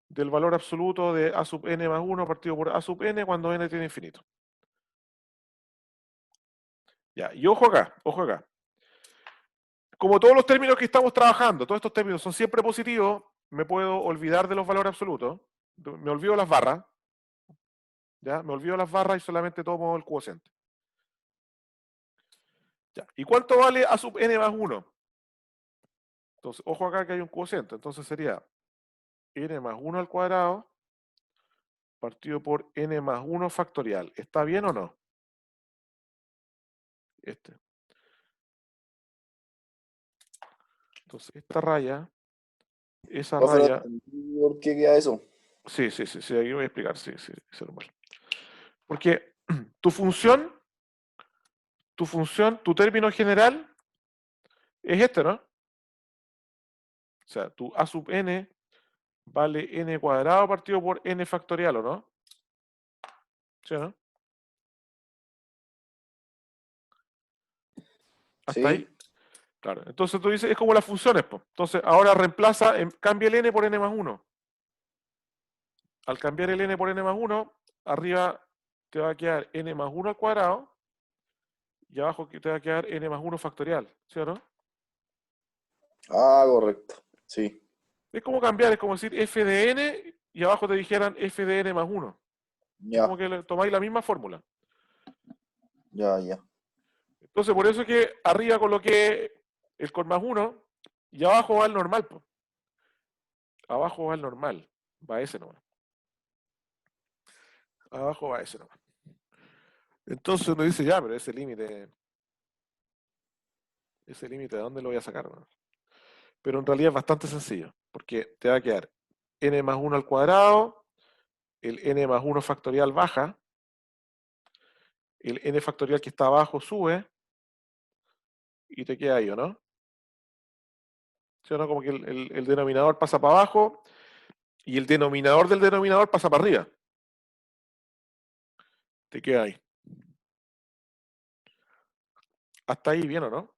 del valor absoluto de a sub n más 1 partido por a sub n cuando n tiene infinito. Ya, y ojo acá, ojo acá. Como todos los términos que estamos trabajando, todos estos términos son siempre positivos, me puedo olvidar de los valores absolutos. Me olvido las barras. ¿Ya? Me olvido las barras y solamente tomo el cociente. Ya. ¿Y cuánto vale a sub n más 1? Entonces, ojo acá que hay un cociente. Entonces sería n más 1 al cuadrado partido por n más 1 factorial. ¿Está bien o no? Este. Entonces, esta raya, esa Profe, no raya. entendí por qué queda eso. Sí, aquí voy a explicar, sí, es normal. Porque tu término general es este, ¿no? O sea, tu a sub n vale n cuadrado partido por n factorial, ¿o no? ¿Sí o no? ¿Hasta ahí? Sí. Claro. Entonces tú dices, es como las funciones, pues. Entonces ahora cambia el n por n más 1. Al cambiar el n por n más 1, arriba te va a quedar n más 1 al cuadrado y abajo te va a quedar n más 1 factorial, ¿sí o no? Ah, correcto. Sí. Es como cambiar, es como decir f de n y abajo te dijeran f de n más 1. Es Ya, como que tomáis la misma fórmula. ya. Entonces, por eso es que arriba coloqué el con más 1 y abajo va el normal, pues. Abajo va el normal, va ese nomás. Abajo va ese nomás. Entonces uno dice, ya, pero ese límite, ¿de dónde lo voy a sacar? ¿No? Pero en realidad es bastante sencillo, porque te va a quedar n más 1 al cuadrado, el n más 1 factorial baja, el n factorial que está abajo sube, y te queda ahí, ¿o no? ¿Sí o no? Como que el denominador pasa para abajo, y el denominador del denominador pasa para arriba. Te queda ahí. Hasta ahí bien, ¿o no?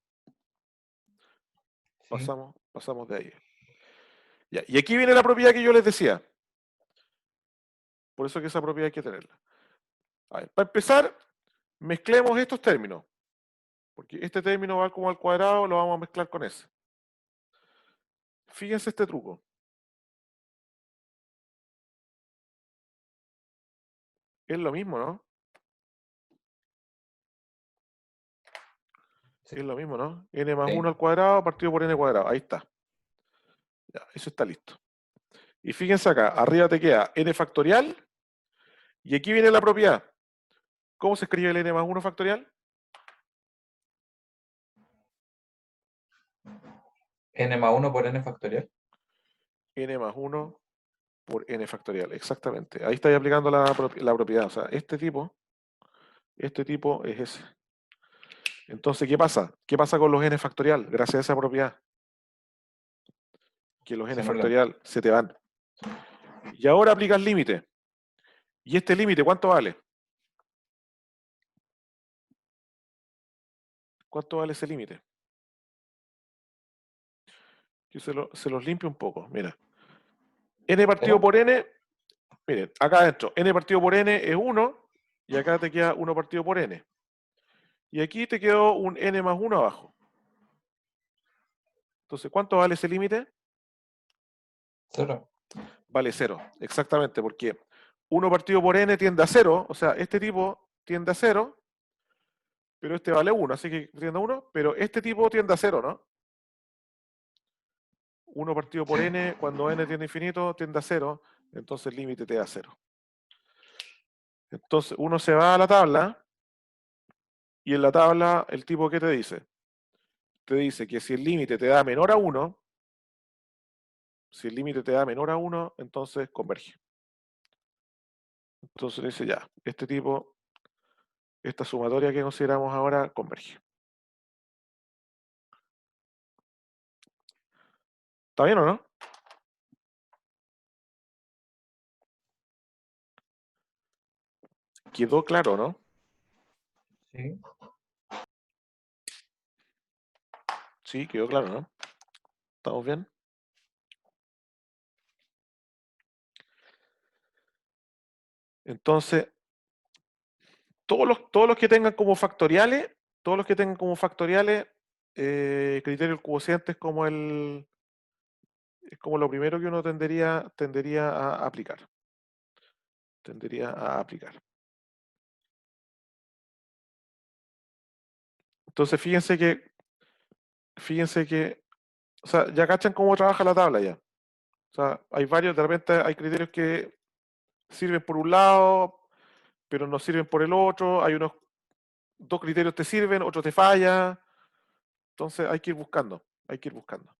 sí. Pasamos de ahí. Ya, y aquí viene la propiedad que yo les decía. Por eso que esa propiedad hay que tenerla. A ver, para empezar, mezclemos estos términos. Porque este término va como al cuadrado, lo vamos a mezclar con ese. Fíjense este truco. Es lo mismo, ¿no? Sí. Es lo mismo, ¿no? N más 1 Sí. al cuadrado partido por n cuadrado. Ahí está. Ya, eso está listo. Y fíjense acá, arriba te queda n factorial, y aquí viene la propiedad. ¿Cómo se escribe el n más 1 factorial? N más 1 por N factorial. N más 1 por n factorial, exactamente. Ahí estáis aplicando la propiedad. O sea, este tipo es ese. Entonces, ¿qué pasa? ¿Qué pasa con los n factorial gracias a esa propiedad? Que los Se n anulan. factorial se te van. Y ahora aplicas límite. ¿Y este límite cuánto vale? ¿Cuánto vale ese límite? Yo se los limpio un poco. Mira. N partido ¿Cero? por n, miren, acá adentro, n partido por n es 1, y acá te queda 1 partido por n. Y aquí te quedó un n más 1 abajo. Entonces, ¿cuánto vale ese límite? 0. Vale 0, exactamente, porque 1 partido por n tiende a 0, o sea, este tipo tiende a 0, pero este vale 1, así que tiende a 1, pero este tipo tiende a 0, ¿no? 1 partido por Sí. n, cuando n tiende a infinito, tiende a 0, entonces el límite te da 0. Entonces, uno se va a la tabla, y en la tabla, el tipo, ¿qué te dice? Te dice que si el límite te da menor a 1, si el límite te da menor a 1, entonces converge. Entonces dice ya, este tipo, esta sumatoria que consideramos ahora, converge. ¿Está bien o no? Quedó claro, ¿no? Sí. Sí, quedó claro, ¿no? ¿Estamos bien? Entonces, todos los que tengan como factoriales, criterio del cociente es como lo primero que uno tendería a aplicar. Tendería a aplicar. Entonces, fíjense que, o sea, ya cachan cómo trabaja la tabla ya. O sea, hay varios, de repente hay criterios que sirven por un lado, pero no sirven por el otro. Hay unos, dos criterios te sirven, otros te fallan. Entonces hay que ir buscando, hay que ir buscando.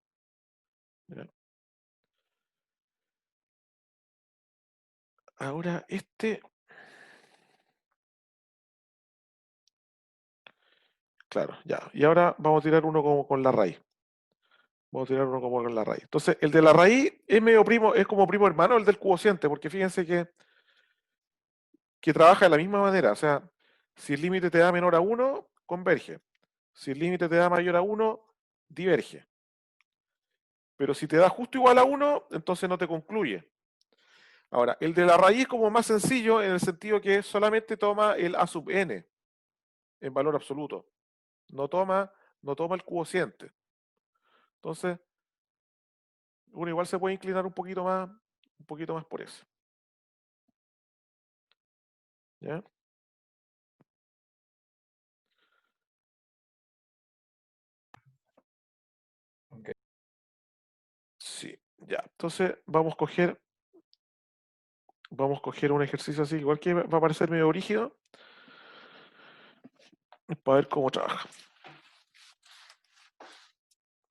¿Ya? Ahora, claro, ya. Y ahora vamos a tirar uno como con la raíz. Vamos a tirar uno como con la raíz. Entonces, el de la raíz es medio primo, es como primo hermano el del cociente, porque fíjense que trabaja de la misma manera. O sea, si el límite te da menor a 1, converge. Si el límite te da mayor a 1, diverge. Pero si te da justo igual a 1, entonces no te concluye. Ahora, el de la raíz es como más sencillo en el sentido que solamente toma el a sub n en valor absoluto. No toma el cociente. Entonces, uno igual se puede inclinar un poquito más por eso. ¿Ya? Ok. Sí, ya. Entonces, vamos a coger un ejercicio así, igual que va a parecer medio rígido, para ver cómo trabaja.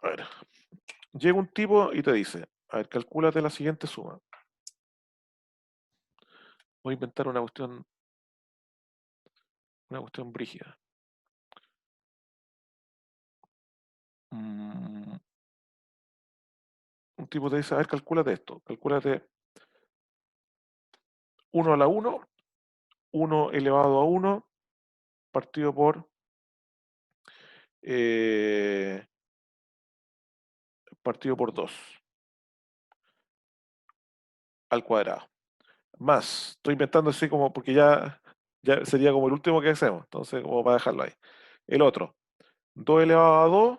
A ver, llega un tipo y te dice, a ver, calcúlate la siguiente suma. Voy a inventar una cuestión brígida. Un tipo te dice, a ver, calcúlate esto. Calcúlate 1 a la 1, 1 elevado a 1, partido por eh, 2 al cuadrado. Más, estoy inventando así como, porque ya sería como el último que hacemos, entonces como para dejarlo ahí. El otro, 2 elevado a 2,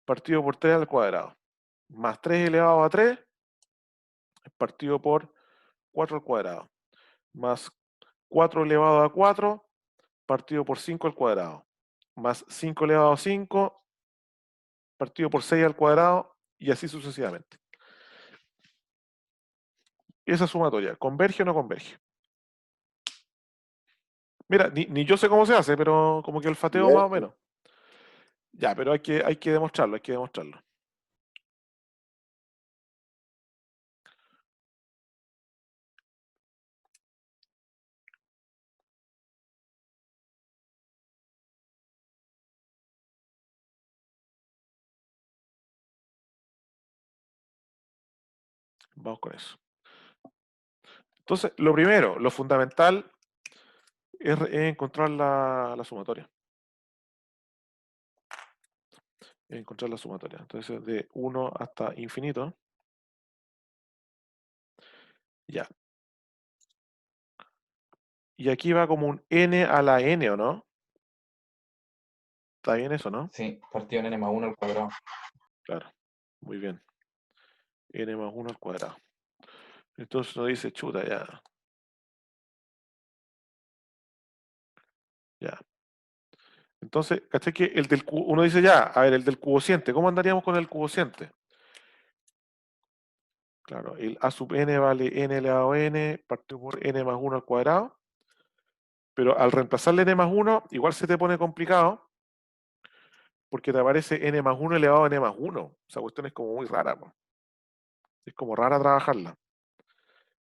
partido por 3 al cuadrado. Más 3 elevado a 3, partido por 4 al cuadrado. Más 4 elevado a 4, partido por 5 al cuadrado. Más 5 elevado a 5, partido por 6 al cuadrado, y así sucesivamente. esa sumatoria, ¿converge o no converge? Mira, ni yo sé cómo se hace, pero como que olfateo más o Ver, menos. Ya, pero hay que demostrarlo, hay que demostrarlo. Vamos con eso. Entonces, lo primero, lo fundamental es encontrar la sumatoria. Encontrar la sumatoria. Entonces, de 1 hasta infinito. Ya. Y aquí va como un n a la n, ¿o no? ¿Está bien eso, no? Sí, partido en n más 1 al cuadrado. Claro. Muy bien. N más 1 al cuadrado. Entonces uno dice, chuta, ya. Ya. Entonces, ¿cachai que uno dice ya, a ver, el del cubociente, ¿cómo andaríamos con el cubociente? Claro, el a sub n vale n elevado a n partido por n más 1 al cuadrado. Pero al reemplazarle n más 1, igual se te pone complicado, porque te aparece n más 1 elevado a n más 1. Esa cuestión es como muy rara, po. Es como rara trabajarla.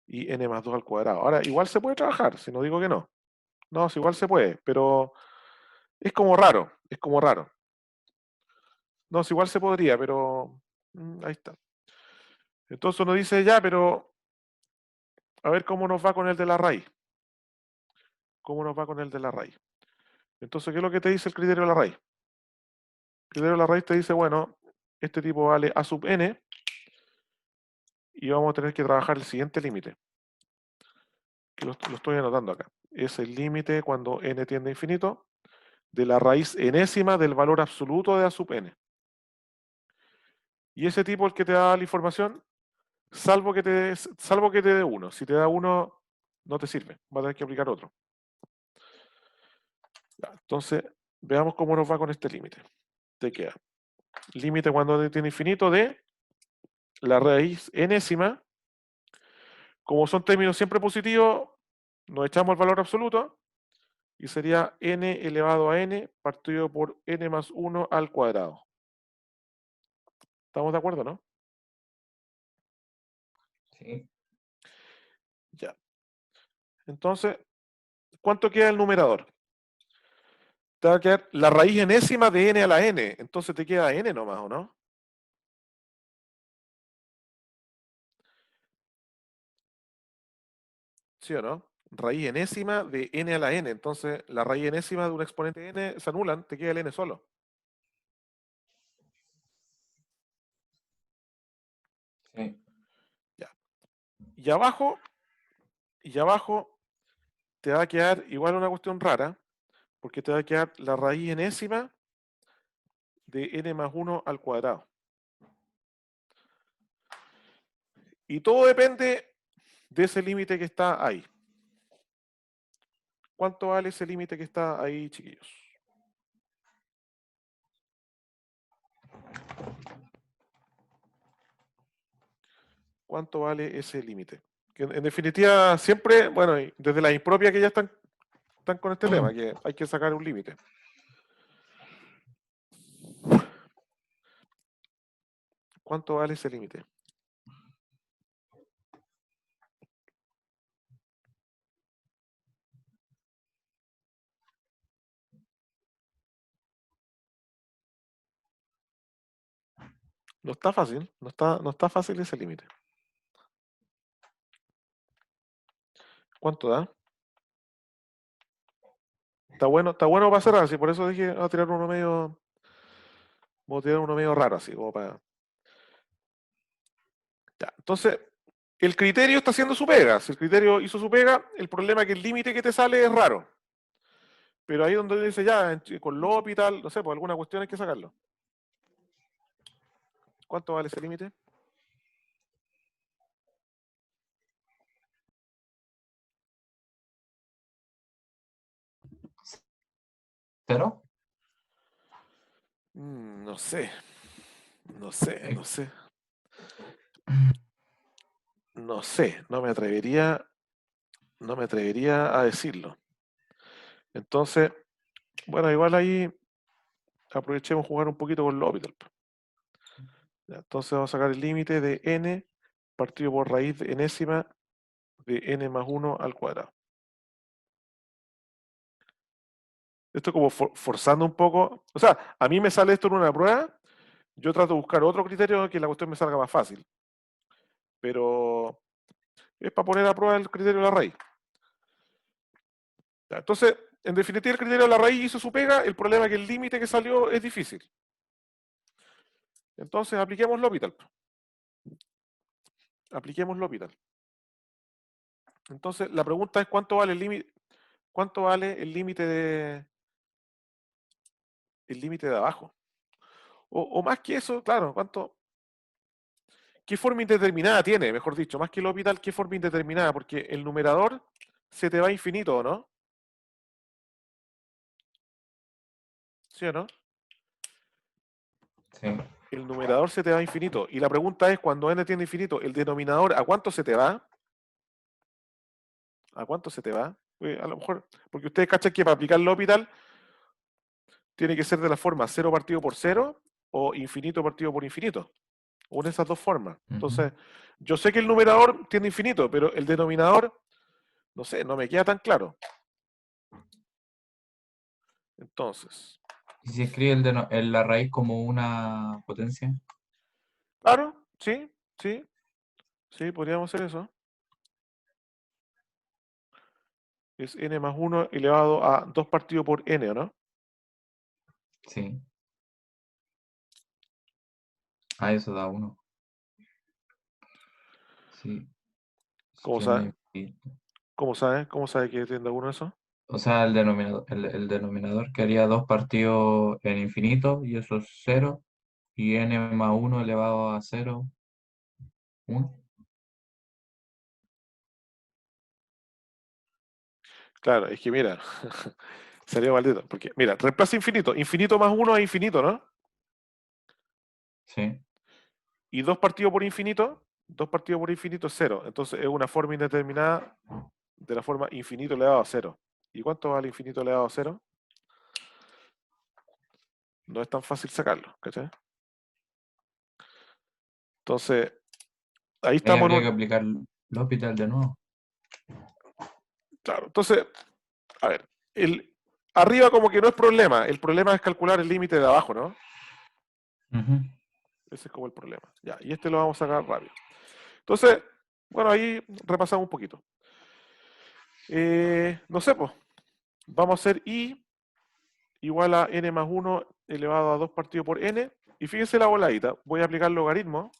Y n más 2 al cuadrado. Ahora, igual se puede trabajar, si no digo que no. No, si igual se puede, pero es como raro, es como raro. No, si igual se podría, pero ahí está. Entonces uno dice, ya, pero a ver cómo nos va con el de la raíz. ¿Cómo nos va con el de la raíz? Entonces, ¿qué es lo que te dice el criterio de la raíz? El criterio de la raíz te dice, bueno, este tipo vale a sub n y vamos a tener que trabajar el siguiente límite, que lo estoy anotando acá. Es el límite cuando n tiende a infinito de la raíz enésima del valor absoluto de a sub n. Y ese tipo es el que te da la información, salvo que te dé 1. Si te da 1, no te sirve, va a tener que aplicar otro. Ya, entonces, veamos cómo nos va con este límite. Te queda límite cuando n tiende a infinito de la raíz enésima. Como son términos siempre positivos, nos echamos el valor absoluto y sería n elevado a n partido por n más 1 al cuadrado. ¿Estamos de acuerdo, no? Sí. Ya. Entonces, ¿cuánto queda el numerador? Te va a quedar la raíz enésima de n a la n. Entonces te queda n nomás, ¿o no? ¿Sí o no? Raíz enésima de n a la n. Entonces, la raíz enésima de un exponente n se anulan, te queda el n solo. Sí. Ya. Y abajo, y abajo te va a quedar igual una cuestión rara, porque te va a quedar la raíz enésima de n más 1 al cuadrado. Y todo depende de ese límite que está ahí. ¿Cuánto vale ese límite que está ahí, chiquillos? ¿Cuánto vale ese límite? Que en definitiva, siempre, bueno, y desde las impropias que ya están con este tema, que hay que sacar un límite. ¿Cuánto vale ese límite? No está fácil, no está fácil ese límite. ¿Cuánto da? Está bueno para cerrar, así por eso dije, voy a tirar uno medio, raro, así, como para. Ya, entonces, el criterio está haciendo su pega. Si el criterio hizo su pega, el problema es que el límite que te sale es raro. Pero ahí donde dice ya, con LOP y tal, no sé, por alguna cuestión hay que sacarlo. ¿Cuánto vale ese límite? ¿Cero? No sé. No sé, Eh, no sé. No sé, no me atrevería a decirlo. Entonces, bueno, igual ahí aprovechemos jugar un poquito con L'Hopital. Ya, entonces vamos a sacar el límite de n partido por raíz de enésima de n más 1 al cuadrado. Esto como forzando un poco. O sea, a mí me sale esto en una prueba, yo trato de buscar otro criterio que la cuestión me salga más fácil. Pero es para poner a prueba el criterio de la raíz. Ya, entonces, en definitiva, el criterio de la raíz hizo su pega, el problema es que el límite que salió es difícil. Entonces, apliquemos L'Hopital. Apliquemos L'Hopital. Entonces, la pregunta es cuánto vale el límite de abajo. O más que eso, claro, ¿qué forma indeterminada tiene? Mejor dicho, más que L'Hopital, ¿qué forma indeterminada? Porque el numerador se te va a infinito, ¿no? ¿Sí o no? Sí. El numerador se te va a infinito. Y la pregunta es, cuando n tiende a infinito, ¿el denominador a cuánto se te va? ¿A cuánto se te va? A lo mejor, porque ustedes cachan que para aplicar L'Hopital tiene que ser de la forma 0 partido por 0 o infinito partido por infinito. Una de esas dos formas. Entonces, yo sé que el numerador tiene infinito, pero el denominador, no sé, no me queda tan claro. Entonces, ¿Y si escribe la raíz como una potencia? claro, sí, sí, sí, podríamos hacer eso. Es n más 1 elevado a 2 partido por n, ¿o no? Sí. Ah, eso da 1. Sí. Es ¿Cómo que no sabe? hay infinito. ¿Cómo sabe? ¿Cómo sabe que tiende a 1 eso? O sea, el denominador quedaría 2 partido en infinito y eso es 0. Y n más 1 elevado a 0, 1. Claro, es que mira, salió maldito. Porque, mira, reemplaza infinito. Infinito más 1 es infinito, ¿no? Sí. Y 2 partido por infinito es 0. Entonces es una forma indeterminada de la forma infinito elevado a 0. ¿Y cuánto vale infinito elevado a 0? No es tan fácil sacarlo, ¿cachai? Entonces, ahí Ahí estamos en habría que un... aplicar L'Hopital de nuevo. Claro, entonces, a ver, arriba como que no es problema, el problema es calcular el límite de abajo, ¿no? Ujú. Ese es como el problema. Ya, y este lo vamos a sacar rápido. Entonces, bueno, ahí repasamos un poquito. No sé, pues, vamos a hacer i igual a n más 1 elevado a 2 partido por n. Y fíjense la voladita, voy a aplicar logaritmo.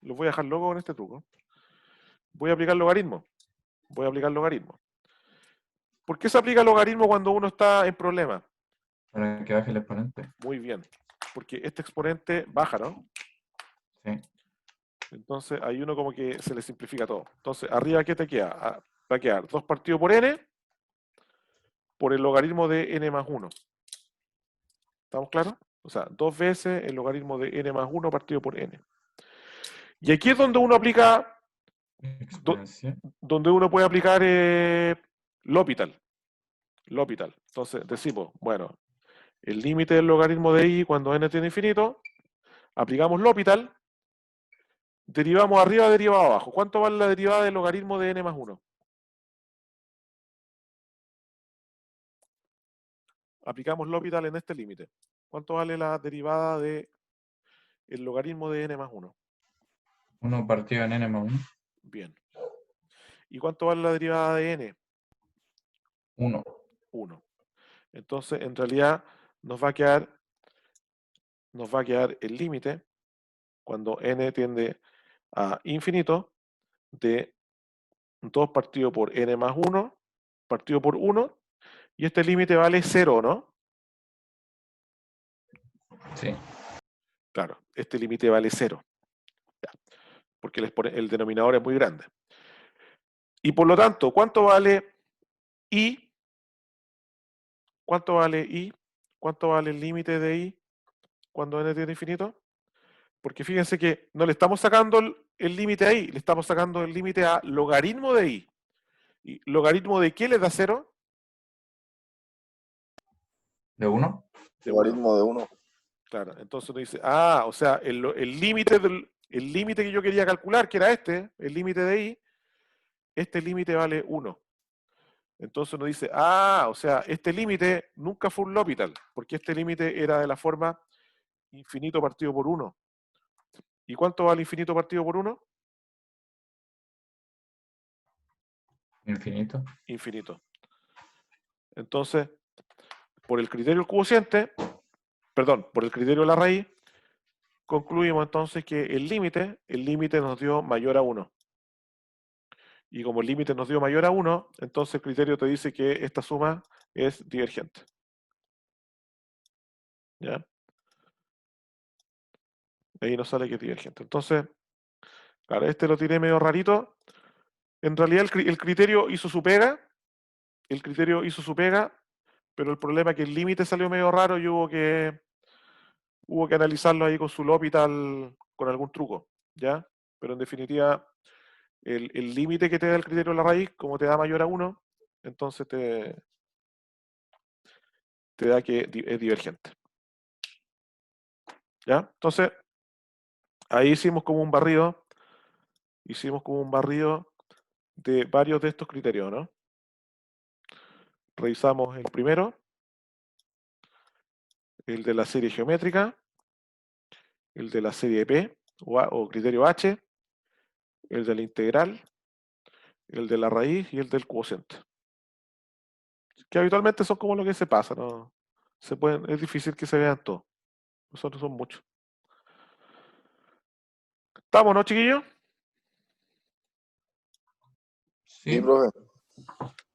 Los voy a dejar luego con este truco. Voy a aplicar logaritmo. Voy a aplicar logaritmo. ¿Por qué se aplica logaritmo cuando uno está en problema? Para que baje el exponente. Muy bien. Porque este exponente baja, ¿no? Sí. Entonces ahí uno como que se le simplifica todo. Entonces, arriba, ¿qué te queda? Va a quedar 2 partido por n por el logaritmo de n más 1. ¿Estamos claros? O sea, 2 veces el logaritmo de n más 1 partido por n. Y aquí es donde uno aplica, Exponencial. donde uno puede aplicar L'Hopital. L'Hopital. Entonces decimos, bueno, el límite del logaritmo de i cuando n tiene infinito, aplicamos L'Hopital, derivamos arriba, derivado abajo. ¿Cuánto vale la derivada del logaritmo de n más 1? Aplicamos L'Hopital en este límite. ¿Cuánto vale la derivada del logaritmo de n más 1? 1 partido en n más 1. Bien. ¿Y cuánto vale la derivada de n? 1. 1. Entonces, en realidad, nos va a quedar el límite cuando n tiende a infinito de 2 partido por n más 1 partido por 1, y este límite vale 0, ¿no? Sí. Claro, este límite vale 0, porque el denominador es muy grande. Y por lo tanto, ¿cuánto vale i? ¿Cuánto vale i? ¿Cuánto vale el límite de i cuando n tiende a infinito? Porque fíjense que no le estamos sacando el límite ahí, le estamos sacando el límite a logaritmo de i. ¿Y logaritmo de qué le da 0? ¿De 1? De 1. Logaritmo de 1. Claro, entonces uno dice, o sea, el límite que yo quería calcular, que era el límite de i, este límite vale 1. Entonces uno dice, o sea, este límite nunca fue un L'Hopital, porque este límite era de la forma infinito partido por 1. ¿Y cuánto vale infinito partido por 1? Infinito. Infinito. Entonces, por el criterio del cociente, perdón, por el criterio de la raíz, concluimos entonces que el límite nos dio mayor a 1. Y como el límite nos dio mayor a 1, entonces el criterio te dice que esta suma es divergente. ¿Ya? Ahí nos sale que es divergente. Entonces, claro, este lo tiré medio rarito. En realidad el criterio hizo su pega. El criterio hizo su pega, pero el problema es que el límite salió medio raro y hubo que analizarlo ahí con su L'Hopital con algún truco. ¿Ya? Pero en definitiva, el límite que te da el criterio de la raíz, como te da mayor a 1, entonces te da que es divergente. ¿Ya? Entonces, ahí hicimos como un barrido de varios de estos criterios, ¿no? Revisamos el primero, el de la serie geométrica, el de la serie P o criterio H, el de la integral, el de la raíz y el del cociente. Que habitualmente son como lo que se pasa, ¿no? Es difícil que se vean todos. Nosotros son muchos. ¿Estamos, no, chiquillos? Sí, Sí. profe. Sí.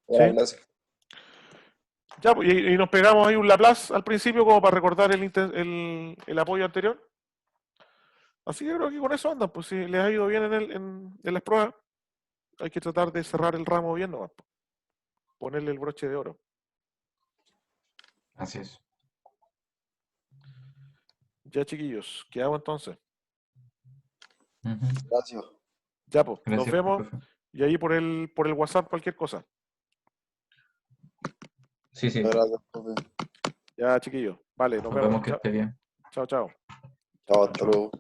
Buena clase. Ya, pues, y nos pegamos ahí un Laplace al principio como para recordar el apoyo anterior. Así que creo que con eso andan, pues si les ha ido bien en las pruebas, hay que tratar de cerrar el ramo bien, ¿no? Ponerle el broche de oro. Así es. Ya, chiquillos, ¿qué hago entonces? Ujú. Gracias. Ya, pues, nos Gracias, vemos profe. y ahí por el WhatsApp cualquier cosa. Sí, sí. Gracias, profe. Ya, chiquillos. Vale, nos Nos vemos. vemos, que esté bien. Chao, chao. Chao, hasta luego.